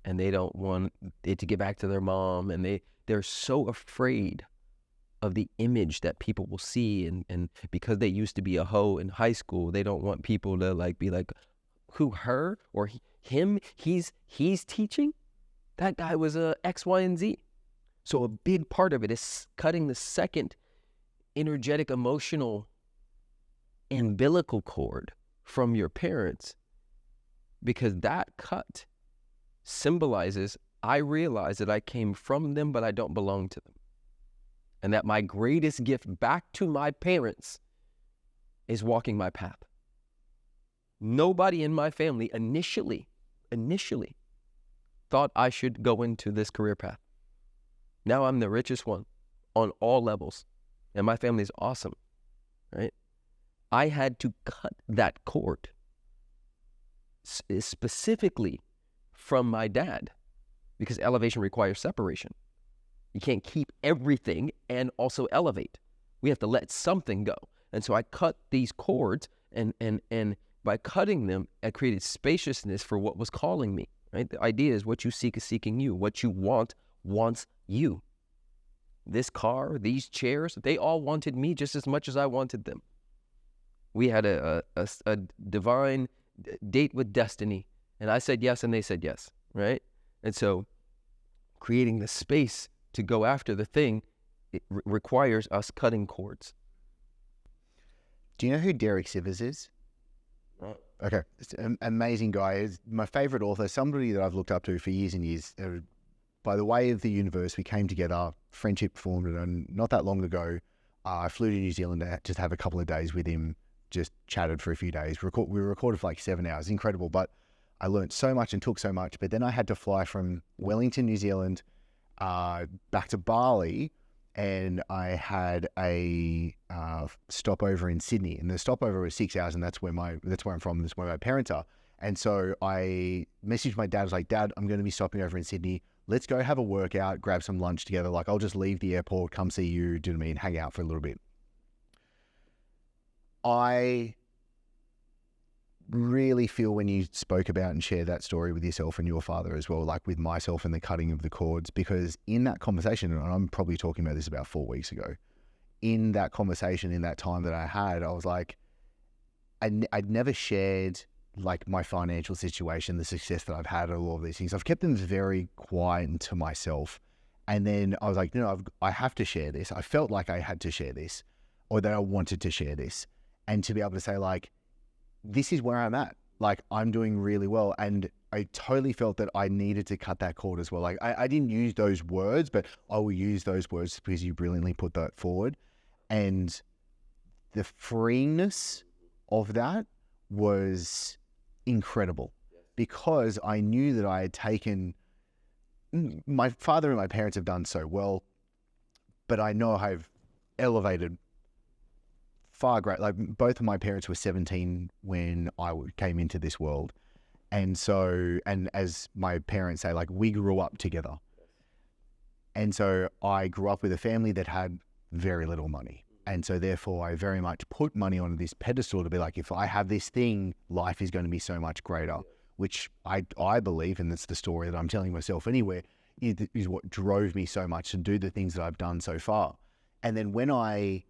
and they don't want it to get back to their mom, and they're so afraid of the image that people will see, and because they used to be a hoe in high school, they don't want people to like be like, who, her or him, he's teaching? That guy was a X, Y, and Z. So a big part of it is cutting the second energetic, emotional, umbilical cord from your parents, because that cut symbolizes, I realize that I came from them, but I don't belong to them. And that my greatest gift back to my parents is walking my path. Nobody in my family initially thought I should go into this career path. Now I'm the richest one on all levels, and my family is awesome, right? I had to cut that cord specifically from my dad, because elevation requires separation. You can't keep everything and also elevate. We have to let something go. And so I cut these cords, and by cutting them, I created spaciousness for what was calling me, right? The idea is what you seek is seeking you. What you want wants you. This car, these chairs, they all wanted me just as much as I wanted them. We had a divine date with destiny, and I said yes, and they said yes, right? And so creating the space to go after the thing, it requires us cutting cords. Do you know who Derek Sivers is? Right. Okay. It's an amazing guy. He's my favorite author, somebody that I've looked up to for years and years. By the way of the universe, we came together, friendship formed, and not that long ago, I flew to New Zealand to just have a couple of days with him, just chatted for a few days. We recorded for like 7 hours. Incredible. But I learned so much and took so much. But then I had to fly from Wellington, New Zealand, back to Bali, and I had a stopover in Sydney, and the stopover was 6 hours, and that's where I'm from. That's where my parents are. And so I messaged my dad. I was like, Dad, I'm going to be stopping over in Sydney. Let's go have a workout, grab some lunch together. Like, I'll just leave the airport, come see you, do you know what I mean, hang out for a little bit. I really feel when you spoke about and shared that story with yourself and your father as well, like with myself and the cutting of the cords, because in that conversation, and I'm probably talking about this about 4 weeks ago, in that conversation, in that time that I had, I was like, I'd never shared like my financial situation, the success that I've had, all of these things. I've kept them very quiet and to myself. And then I was like, I have to share this. I felt like I had to share this, or that I wanted to share this, and to be able to say like, this is where I'm at. Like, I'm doing really well. And I totally felt that I needed to cut that cord as well. Like, I didn't use those words, but I will use those words because you brilliantly put that forward. And the freeingness of that was incredible, because I knew that I had taken, my father and my parents have done so well, but I know I've elevated far great. Like, both of my parents were 17 when I came into this world. And so, and as my parents say, like, we grew up together. And so I grew up with a family that had very little money. And so therefore I very much put money on this pedestal to be like, if I have this thing, life is going to be so much greater, which I believe, and that's the story that I'm telling myself anyway, is what drove me so much to do the things that I've done so far. And then when I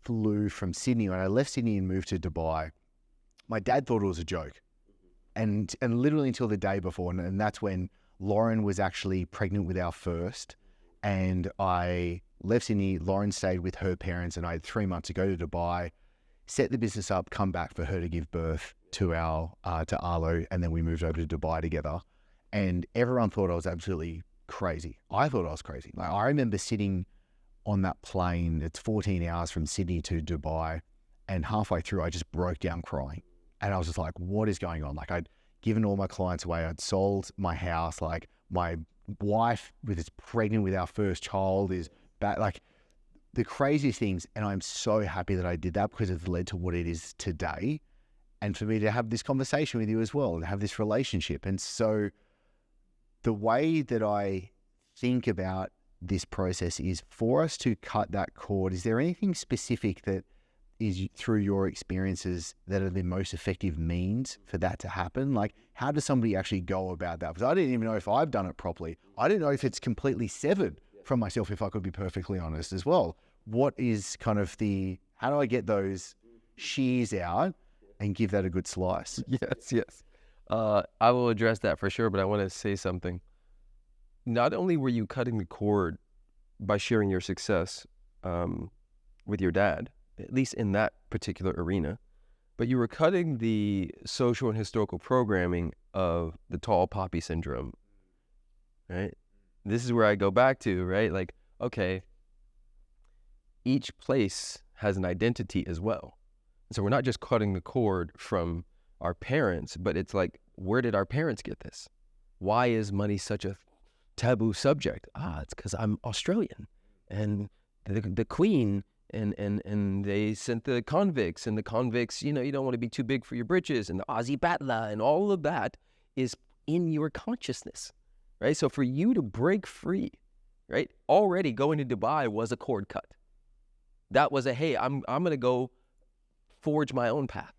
flew from Sydney, when I left Sydney and moved to Dubai, my dad thought it was a joke. And literally until the day before, and that's when Lauren was actually pregnant with our first, and I left Sydney, Lauren stayed with her parents, and I had 3 months to go to Dubai, set the business up, come back for her to give birth to Arlo, and then we moved over to Dubai together. And everyone thought I was absolutely crazy. I thought I was crazy. Like, I remember sitting on that plane, it's 14 hours from Sydney to Dubai, and halfway through I just broke down crying. And I was just like, what is going on? Like, I'd given all my clients away, I'd sold my house, like my wife is pregnant with our first child, is back, like the craziest things. And I'm so happy that I did that, because it's led to what it is today. And for me to have this conversation with you as well, and have this relationship. And so the way that I think about this process is for us to cut that cord. Is there anything specific that is through your experiences that are the most effective means for that to happen? Like, how does somebody actually go about that? Because I didn't even know if I've done it properly. I didn't know if it's completely severed from myself, if I could be perfectly honest as well. What is kind of how do I get those shears out and give that a good slice? Yes. I will address that for sure, but I want to say something. Not only were you cutting the cord by sharing your success with your dad, at least in that particular arena, but you were cutting the social and historical programming of the tall poppy syndrome, right? This is where I go back to, right? Like, okay, each place has an identity as well. So we're not just cutting the cord from our parents, but it's like, where did our parents get this? Why is money such a taboo subject? It's because I'm Australian, and the Queen and they sent the convicts, and the convicts, you don't want to be too big for your britches, and the Aussie battler, and all of that is in your consciousness, right? So for you to break free, right, already going to Dubai was a cord cut. That was hey, I'm going to go forge my own path,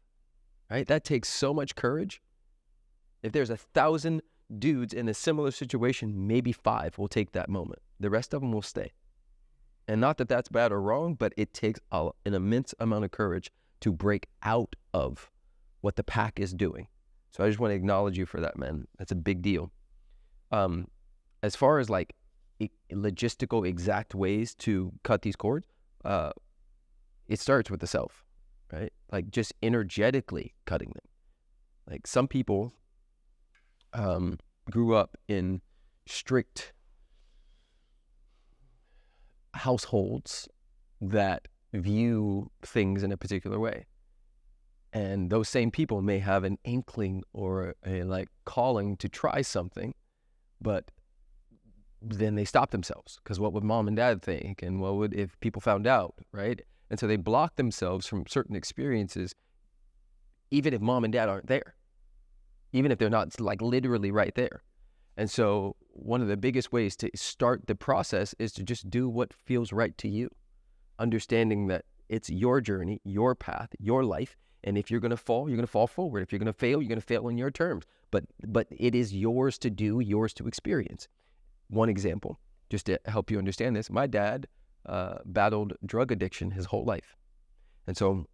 right? That takes so much courage. If there's 1,000 dudes in a similar situation, maybe 5 will take that moment. The rest of them will stay. And not that that's bad or wrong, but it takes an immense amount of courage to break out of what the pack is doing. So I just want to acknowledge you for that, man. That's a big deal. As far as like logistical exact ways to cut these cords, it starts with the self, right? Like just energetically cutting them. Like some people grew up in strict households that view things in a particular way. And those same people may have an inkling or a like calling to try something, but then they stop themselves because what would mom and dad think? And what would if people found out, right? And so they block themselves from certain experiences, even if mom and dad aren't there, even if they're not like literally right there. And so one of the biggest ways to start the process is to just do what feels right to you, understanding that it's your journey, your path, your life. And if you're going to fall, you're going to fall forward. If you're going to fail, you're going to fail on your terms. But it is yours to do, yours to experience. One example, just to help you understand this, my dad battled drug addiction his whole life. And so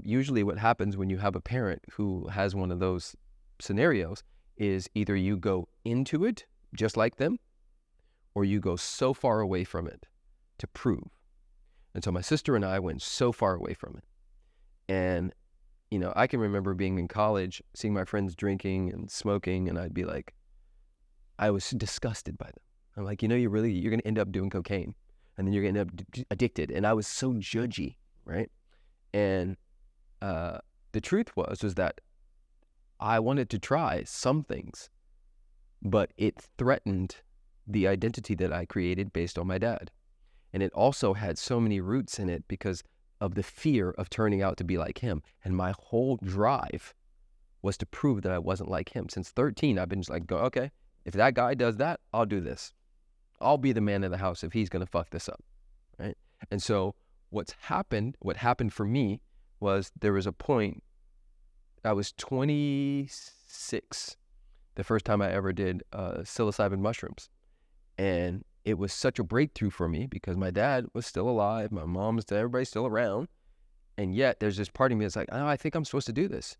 usually what happens when you have a parent who has one of those scenarios is either you go into it just like them, or you go so far away from it to prove. And so my sister and I went so far away from it. And, I can remember being in college, seeing my friends drinking and smoking, and I'd be like, I was disgusted by them. I'm like, you're going to end up doing cocaine, and then you're going to end up addicted. And I was so judgy, right? And the truth was that I wanted to try some things, but it threatened the identity that I created based on my dad. And it also had so many roots in it because of the fear of turning out to be like him. And my whole drive was to prove that I wasn't like him. Since 13, I've been just like, okay, if that guy does that, I'll do this. I'll be the man of the house if he's going to fuck this up, right? And so what happened for me was there was a point, I was 26 the first time I ever did psilocybin mushrooms. And it was such a breakthrough for me because my dad was still alive, my mom's, everybody's still around. And yet there's this part of me that's like, oh, I think I'm supposed to do this.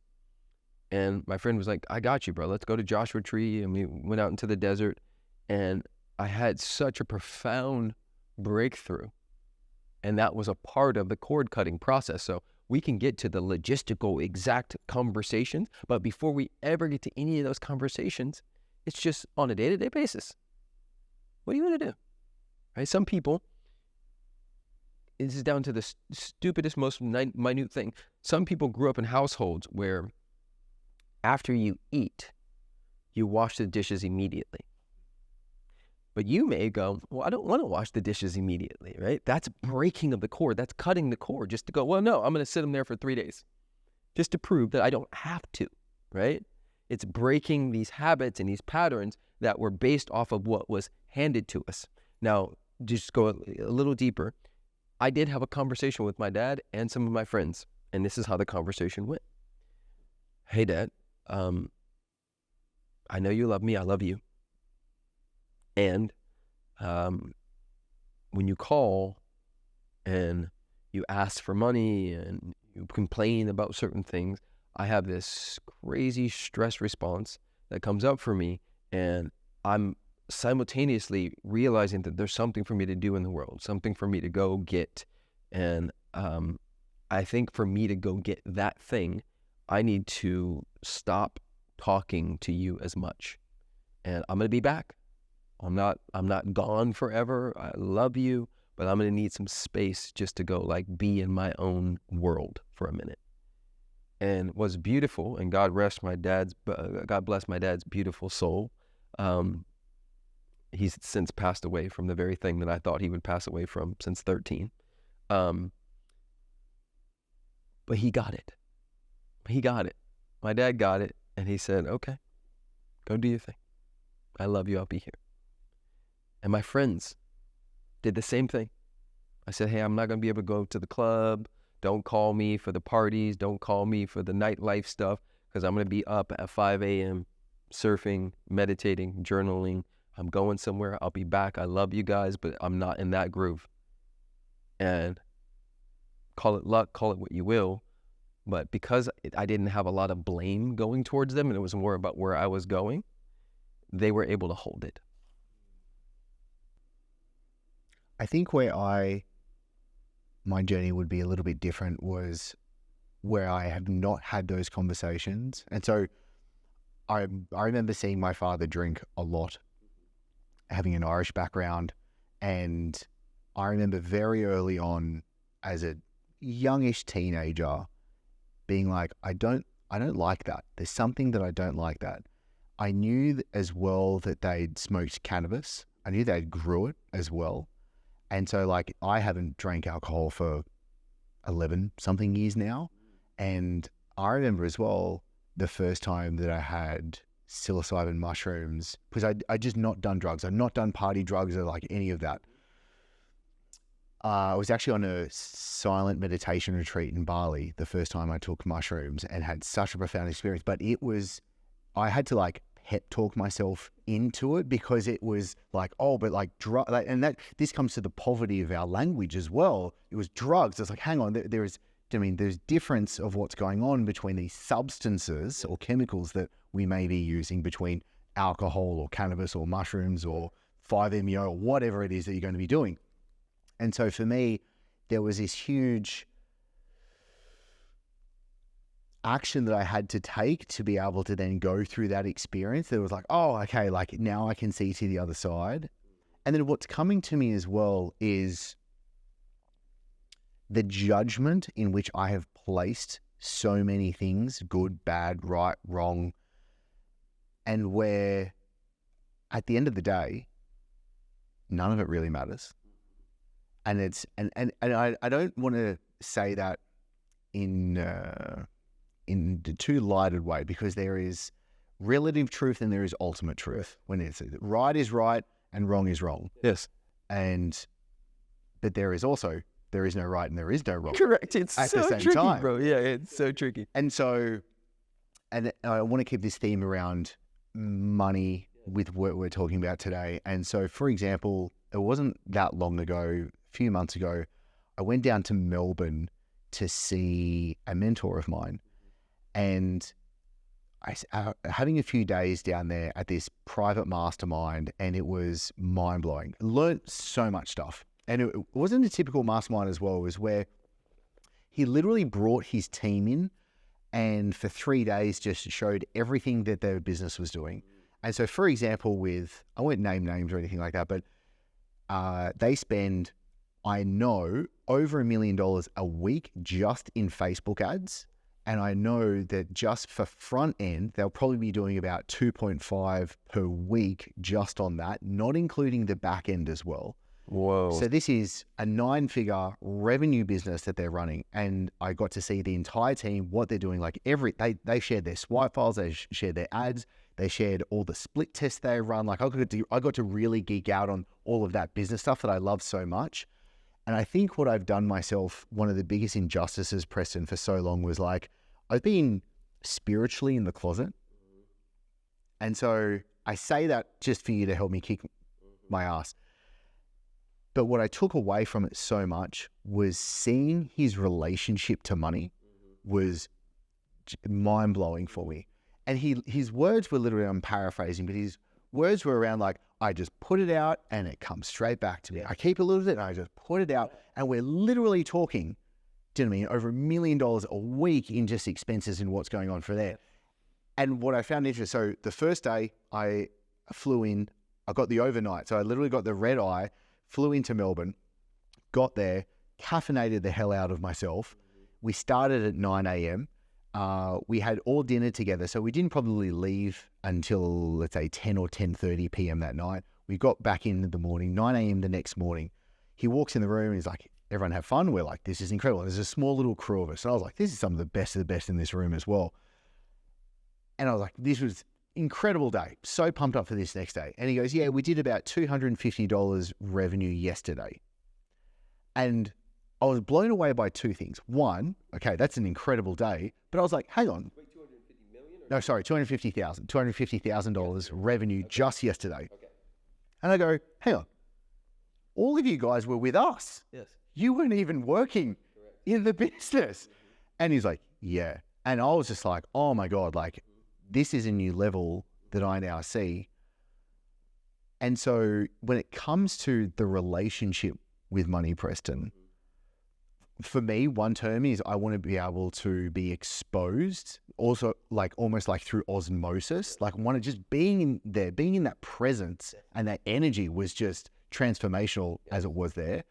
And my friend was like, I got you, bro. Let's go to Joshua Tree. And we went out into the desert. And I had such a profound breakthrough. And that was a part of the cord cutting process. So we can get to the logistical exact conversations. But before we ever get to any of those conversations, it's just on a day-to-day basis. What are you going to do? Right? Some people, this is down to the stupidest, most minute thing. Some people grew up in households where after you eat, you wash the dishes immediately. But you may go, well, I don't want to wash the dishes immediately, right? That's breaking of the cord. That's cutting the cord just to go, well, no, I'm going to sit them there for 3 days just to prove that I don't have to, right? It's breaking these habits and these patterns that were based off of what was handed to us. Now, just go a little deeper. I did have a conversation with my dad and some of my friends, and this is how the conversation went. Hey, Dad, I know you love me. I love you. And when you call and you ask for money and you complain about certain things, I have this crazy stress response that comes up for me, and I'm simultaneously realizing that there's something for me to do in the world, something for me to go get. And I think for me to go get that thing, I need to stop talking to you as much. And I'm going to be back. I'm not gone forever. I love you, but I'm going to need some space just to go like be in my own world for a minute. And what's beautiful, and God bless my dad's beautiful soul. He's since passed away from the very thing that I thought he would pass away from since 13. But he got it. He got it. My dad got it. And he said, okay, go do your thing. I love you. I'll be here. And my friends did the same thing. I said, hey, I'm not going to be able to go to the club. Don't call me for the parties. Don't call me for the nightlife stuff, because I'm going to be up at 5 a.m. surfing, meditating, journaling. I'm going somewhere. I'll be back. I love you guys, but I'm not in that groove. And call it luck, call it what you will. But because I didn't have a lot of blame going towards them, and it was more about where I was going, they were able to hold it. I think where my journey would be a little bit different was where I have not had those conversations. And so I remember seeing my father drink a lot, having an Irish background. And I remember very early on, as a youngish teenager, being like, I don't like that. There's something that I don't like that. I knew as well that they'd smoked cannabis. I knew they'd grew it as well. And so like, I haven't drank alcohol for 11 something years now. And I remember as well, the first time that I had psilocybin mushrooms, because I just not done drugs. I've not done party drugs or like any of that. I was actually on a silent meditation retreat in Bali the first time I took mushrooms, and had such a profound experience. But I had to like pep talk myself into it, because it was like, oh, but like drug, and this comes to the poverty of our language as well. It was drugs. It's like, hang on, there's difference of what's going on between these substances or chemicals that we may be using, between alcohol or cannabis or mushrooms or 5-MeO or whatever it is that you're going to be doing. And so for me, there was this huge action that I had to take to be able to then go through that experience. That was like, oh, okay, like now I can see to the other side. And then what's coming to me as well is the judgment in which I have placed so many things, good, bad, right, wrong, and where at the end of the day, none of it really matters. And it's I don't want to say that in the too lighted way, because there is relative truth and there is ultimate truth. When it's right is right and wrong is wrong. Yes. But there is also there is no right and there is no wrong. Correct. It's at so the same tricky, time. bro. Yeah, it's so tricky. And so, and I want to keep this theme around money with what we're talking about today. And so, for example, it wasn't that long ago, a few months ago, I went down to Melbourne to see a mentor of mine. And having a few days down there at this private mastermind, and it was mind-blowing. Learned so much stuff. And it wasn't a typical mastermind as well. It was where he literally brought his team in and for 3 days just showed everything that their business was doing. And so, for example, I won't name names or anything like that, but they spend, I know, over $1 million a week just in Facebook ads. And I know that just for front end, they'll probably be doing about 2.5 per week just on that, not including the back end as well. Whoa. So this is a 9-figure revenue business that they're running. And I got to see the entire team, what they're doing. Like they shared their swipe files, they shared their ads, they shared all the split tests they run. Like I got to really geek out on all of that business stuff that I love so much. And I think what I've done myself, one of the biggest injustices, Preston, for so long was like, I've been spiritually in the closet. And so I say that just for you to help me kick my ass. But what I took away from it so much was seeing his relationship to money was mind-blowing for me. And his words were literally, I'm paraphrasing, but his words were around like, I just put it out and it comes straight back to me. I keep a little bit and I just put it out. And we're literally talking, do you know what I mean, over $1 million a week in just expenses and what's going on for there. And what I found interesting, so the first day I flew in, I got the overnight. So I literally got the red eye, flew into Melbourne, got there, caffeinated the hell out of myself. We started at 9 a.m. We had all dinner together. So we didn't probably leave until, let's say, 10 or 10:30 p.m. that night. We got back in the morning, 9 a.m. the next morning. He walks in the room and he's like, everyone have fun. We're like, this is incredible. There's a small little crew of us. And I was like, this is some of the best in this room as well. And I was like, this was incredible day. So pumped up for this next day. And he goes, yeah, we did about $250 revenue yesterday. And I was blown away by two things. One, okay, that's an incredible day. But I was like, hang on. Wait, 250 million? No, sorry, $250,000 revenue just yesterday. Okay. And I go, hang on. All of you guys were with us. Yes. You weren't even working in the business. And he's like, yeah. And I was just like, oh my God, like this is a new level that I now see. And so when it comes to the relationship with money, Preston, for me, one term is I want to be able to be exposed, also like almost like through osmosis, like want to just being in there, being in that presence, and that energy was just transformational as it was there.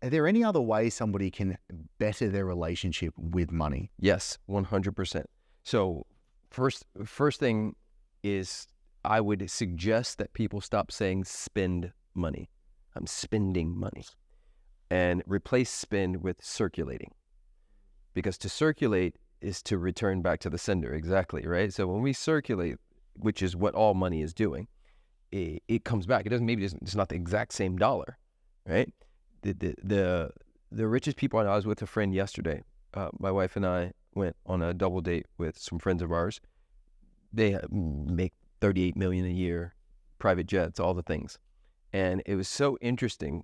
Are there any other ways somebody can better their relationship with money? Yes, 100%. So first thing is I would suggest that people stop saying spend money. I'm spending money. And replace spend with circulating. Because to circulate is to return back to the sender, exactly, right? So when we circulate, which is what all money is doing, it comes back. It doesn't, maybe it's not the exact same dollar, right? The richest people I know, I was with a friend yesterday. My wife and I went on a double date with some friends of ours. They make $38 million a year, private jets, all the things. And it was so interesting.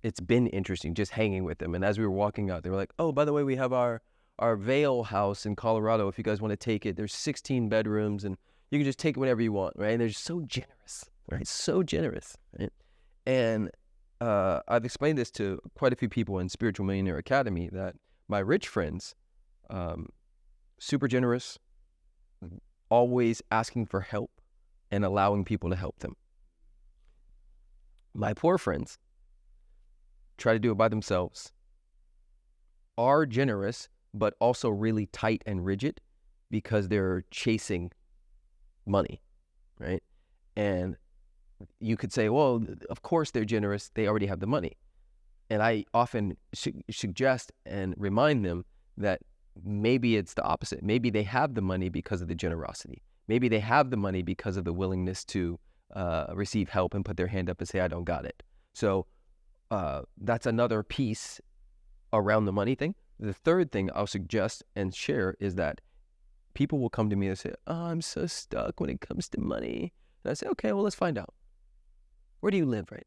It's been interesting just hanging with them. And as we were walking out, they were like, oh, by the way, we have our Vail house in Colorado. If you guys want to take it, there's 16 bedrooms and you can just take it whenever you want, right? And they're just so generous, right? So generous, right? And I've explained this to quite a few people in Spiritual Millionaire Academy that my rich friends, super generous, always asking for help and allowing people to help them. My poor friends try to do it by themselves, are generous, but also really tight and rigid because they're chasing money, right? And you could say, well, of course they're generous. They already have the money. And I often suggest and remind them that maybe it's the opposite. Maybe they have the money because of the generosity. Maybe they have the money because of the willingness to receive help and put their hand up and say, I don't got it. So That's another piece around the money thing. The third thing I'll suggest and share is that people will come to me and say, oh, I'm so stuck when it comes to money. And I say, okay, well, let's find out. Where do you live right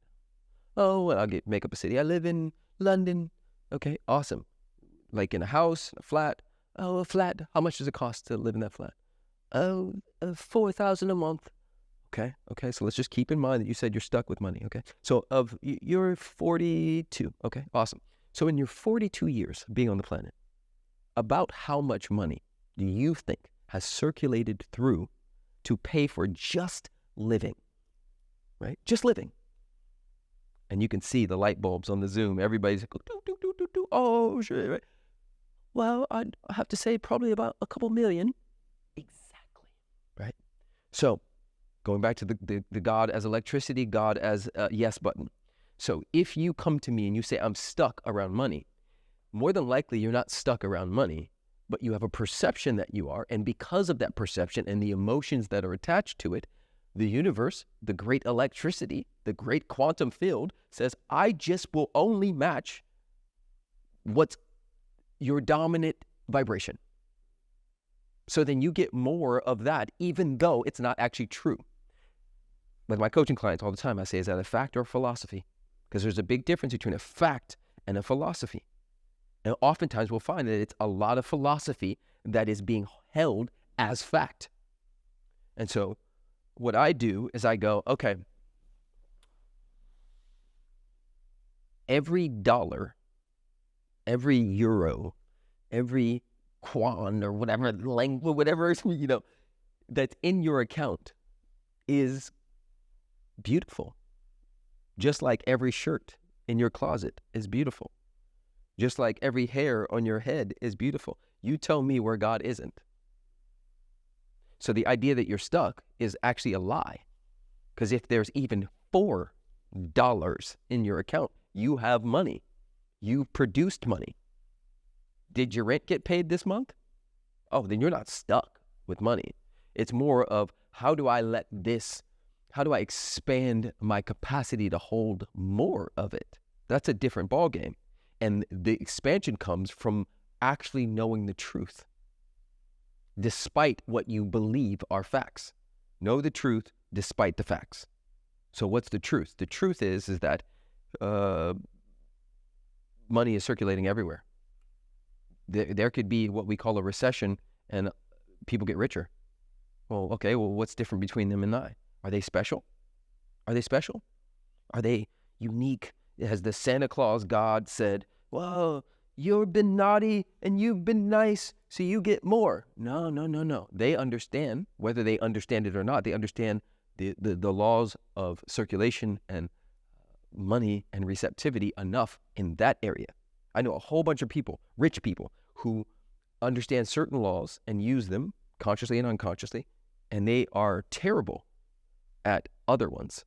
now? Oh, well, make up a city. I live in London. Okay, awesome. Like in a house, a flat. Oh, a flat. How much does it cost to live in that flat? Oh, $4,000 a month. Okay. So let's just keep in mind that you said you're stuck with money. Okay. So you're 42. Okay, awesome. So in your 42 years being on the planet, about how much money do you think has circulated through to pay for just living, right? Just living. And you can see the light bulbs on the Zoom. Everybody's like, do. Oh, shit, right? Well, I'd have to say probably about a couple million. Exactly, right? So going back to the God as electricity, God as a yes button. So if you come to me and you say, I'm stuck around money, more than likely you're not stuck around money, but you have a perception that you are. And because of that perception and the emotions that are attached to it, the universe, the great electricity, the great quantum field says, I just will only match what's your dominant vibration. So then you get more of that, even though it's not actually true. With my coaching clients all the time, I say, is that a fact or a philosophy? Because there's a big difference between a fact and a philosophy. And oftentimes we'll find that it's a lot of philosophy that is being held as fact. And so what I do is I go, okay, every dollar, every euro, every kwan or whatever language, whatever, that's in your account is beautiful. Just like every shirt in your closet is beautiful. Just like every hair on your head is beautiful. You tell me where God isn't. So the idea that you're stuck is actually a lie. Because if there's even $4 in your account, you have money. You produced money. Did your rent get paid this month? Oh, then you're not stuck with money. It's more of how do I expand my capacity to hold more of it? That's a different ballgame. And the expansion comes from actually knowing the truth, despite what you believe are facts. Know the truth despite the facts. So what's the truth? The truth is that money is circulating everywhere. There could be what we call a recession and people get richer. Well, okay, what's different between them and I? Are they special? Are they special? Are they unique? Has the Santa Claus God said, well, you've been naughty and you've been nice, so you get more? No. They understand, whether they understand it or not, they understand the laws of circulation and money and receptivity enough in that area. I know a whole bunch of people, rich people, who understand certain laws and use them consciously and unconsciously, and they are terrible at other ones.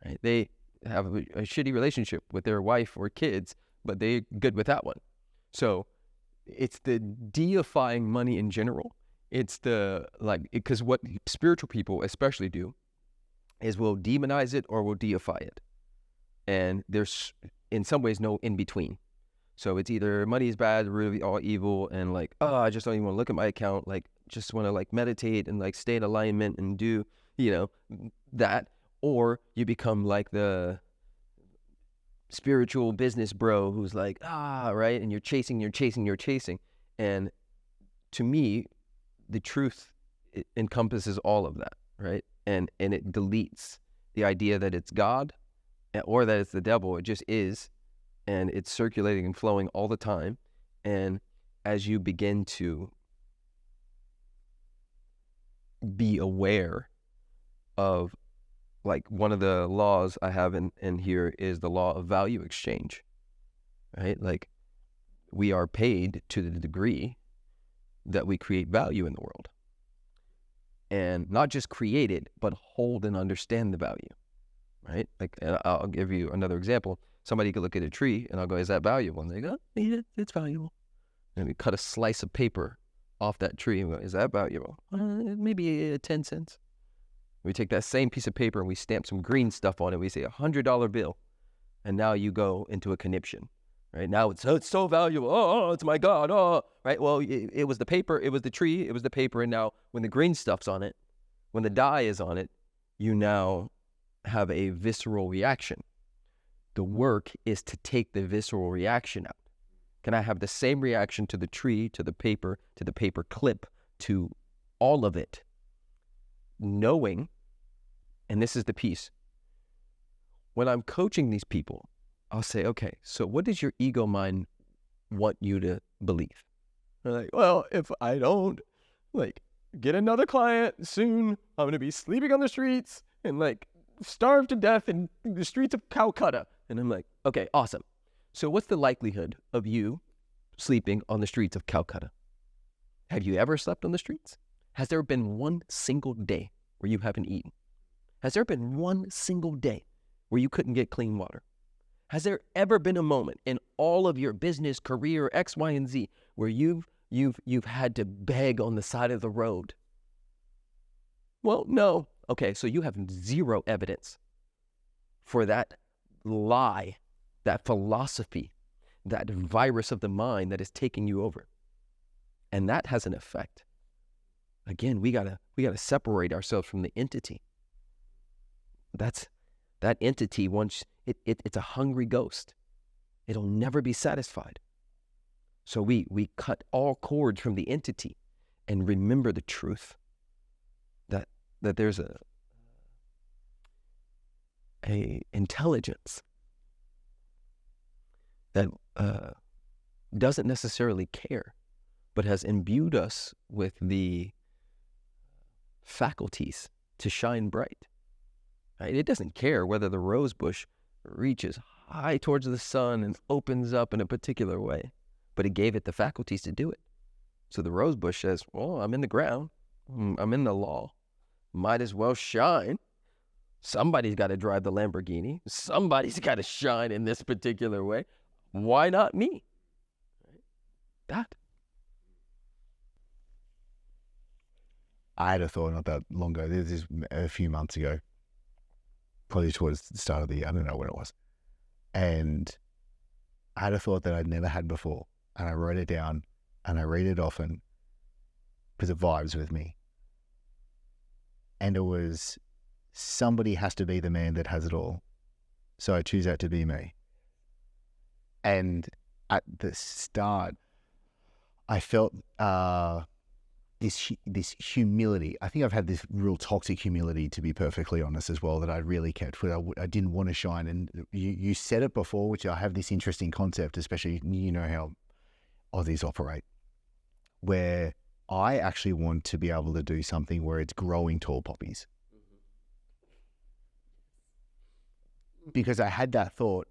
Right? They have a shitty relationship with their wife or kids, but they're good with that one. So it's the deifying money in general. It's because what spiritual people especially do is will demonize it or will deify it. And there's, in some ways, no in between. So it's either money is bad, really all evil, and I just don't even want to look at my account, just want to meditate and stay in alignment and do, that. Or you become like the spiritual business bro who's right? And you're chasing. And to me, the truth encompasses all of that, right? And it deletes the idea that it's God or that it's the devil. It just is. And it's circulating and flowing all the time. And as you begin to be aware of, one of the laws I have in here is the law of value exchange, right? We are paid to the degree that we create value in the world. And not just create it, but hold and understand the value, right? I'll give you another example. Somebody could look at a tree and I'll go, is that valuable? And they go, yeah, it's valuable. And we cut a slice of paper off that tree and we go, is that valuable? Maybe 10 cents. We take that same piece of paper and we stamp some green stuff on it. We say $100 bill. And now you go into a conniption, right? Now it's so valuable. Oh, it's my God. Oh, right. Well, it was the paper, it was the tree, it was the paper. And now when the green stuff's on it, when the dye is on it, you now have a visceral reaction. The work is to take the visceral reaction out. Can I have the same reaction to the tree, to the paper clip, to all of it? Knowing, and this is the piece, when I'm coaching these people, I'll say, okay, so what does your ego mind want you to believe? They're like, well, if I don't get another client soon, I'm going to be sleeping on the streets and starve to death in the streets of Calcutta. And I'm like, okay, awesome. So what's the likelihood of you sleeping on the streets of Calcutta? Have you ever slept on the streets? Has there been one single day where you haven't eaten? Has there been one single day where you couldn't get clean water? Has there ever been a moment in all of your business, career, X, Y, and Z where you've had to beg on the side of the road? Well, no. Okay, so you have zero evidence for that lie, that philosophy, that virus of the mind that is taking you over. And that has an effect. Again, we gotta separate ourselves from the entity. That entity, once it's a hungry ghost. It'll never be satisfied. So we cut all cords from the entity and remember the truth that there's a intelligence that doesn't necessarily care, but has imbued us with the faculties to shine bright. Right? It doesn't care whether the rose bush reaches high towards the sun and opens up in a particular way, but it gave it the faculties to do it. So the rose bush says, well, I'm in the ground. I'm in the law. Might as well shine. Somebody's got to drive the Lamborghini. Somebody's got to shine in this particular way. Why not me? That. I had a thought not that long ago. This is a few months ago, probably towards the start of the year. I don't know when it was. And I had a thought that I'd never had before. And I wrote it down and I read it often because it vibes with me. And it was, somebody has to be the man that has it all. So I choose that to be me. And at the start, I felt this humility. I think I've had this real toxic humility, to be perfectly honest, as well, that I really kept. I didn't want to shine. And you said it before, which I have this interesting concept, especially, you know how Aussies operate, where I actually want to be able to do something where it's growing tall poppies. Because I had that thought,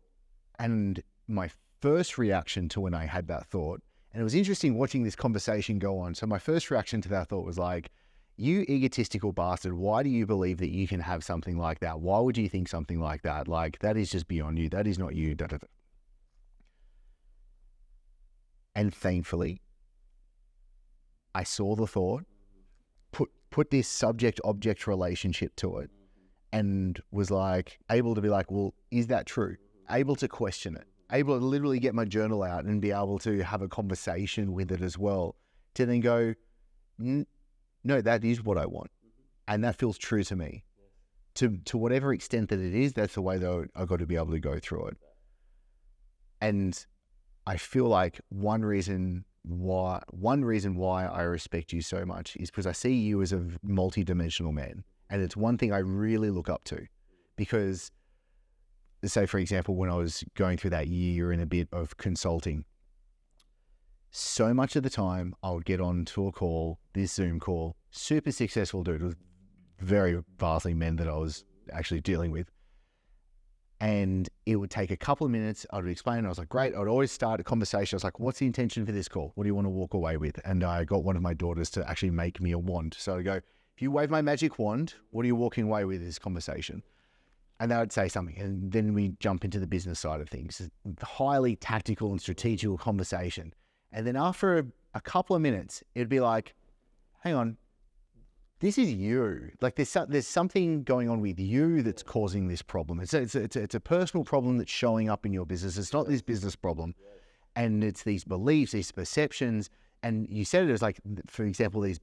and my first reaction to when I had that thought, and it was interesting watching this conversation go on. So my first reaction to that thought was like, you egotistical bastard, why do you believe that you can have something like that? Why would you think something like that? Like, that is just beyond you. That is not you. Da, da, da. And thankfully, I saw the thought, put this subject-object relationship to it, and was like, able to be like, well, is that true? Able to question it. Able to literally get my journal out and be able to have a conversation with it as well, to then go, no, that is what I want. And that feels true to me. To whatever extent that it is, that's the way that I've got to be able to go through it. And I feel like one reason why I respect you so much is because I see you as a multi-dimensional man. And it's one thing I really look up to, because, say, for example, when I was going through that year and a bit of consulting, so much of the time I would get on to a call, this Zoom call, super successful dude, with very vastly men that I was actually dealing with. And it would take a couple of minutes. I would explain. I was like, great. I would always start a conversation. I was like, what's the intention for this call? What do you want to walk away with? And I got one of my daughters to actually make me a wand. So I go, if you wave my magic wand, what are you walking away with this conversation? And they would say something. And then we jump into the business side of things. It's a highly tactical and strategical conversation. And then after a couple of minutes, it'd be like, hang on, this is you. Like there's something going on with you that's causing this problem. It's a personal problem that's showing up in your business. It's not this business problem, and it's these beliefs, these perceptions. And you said it as like, for example, these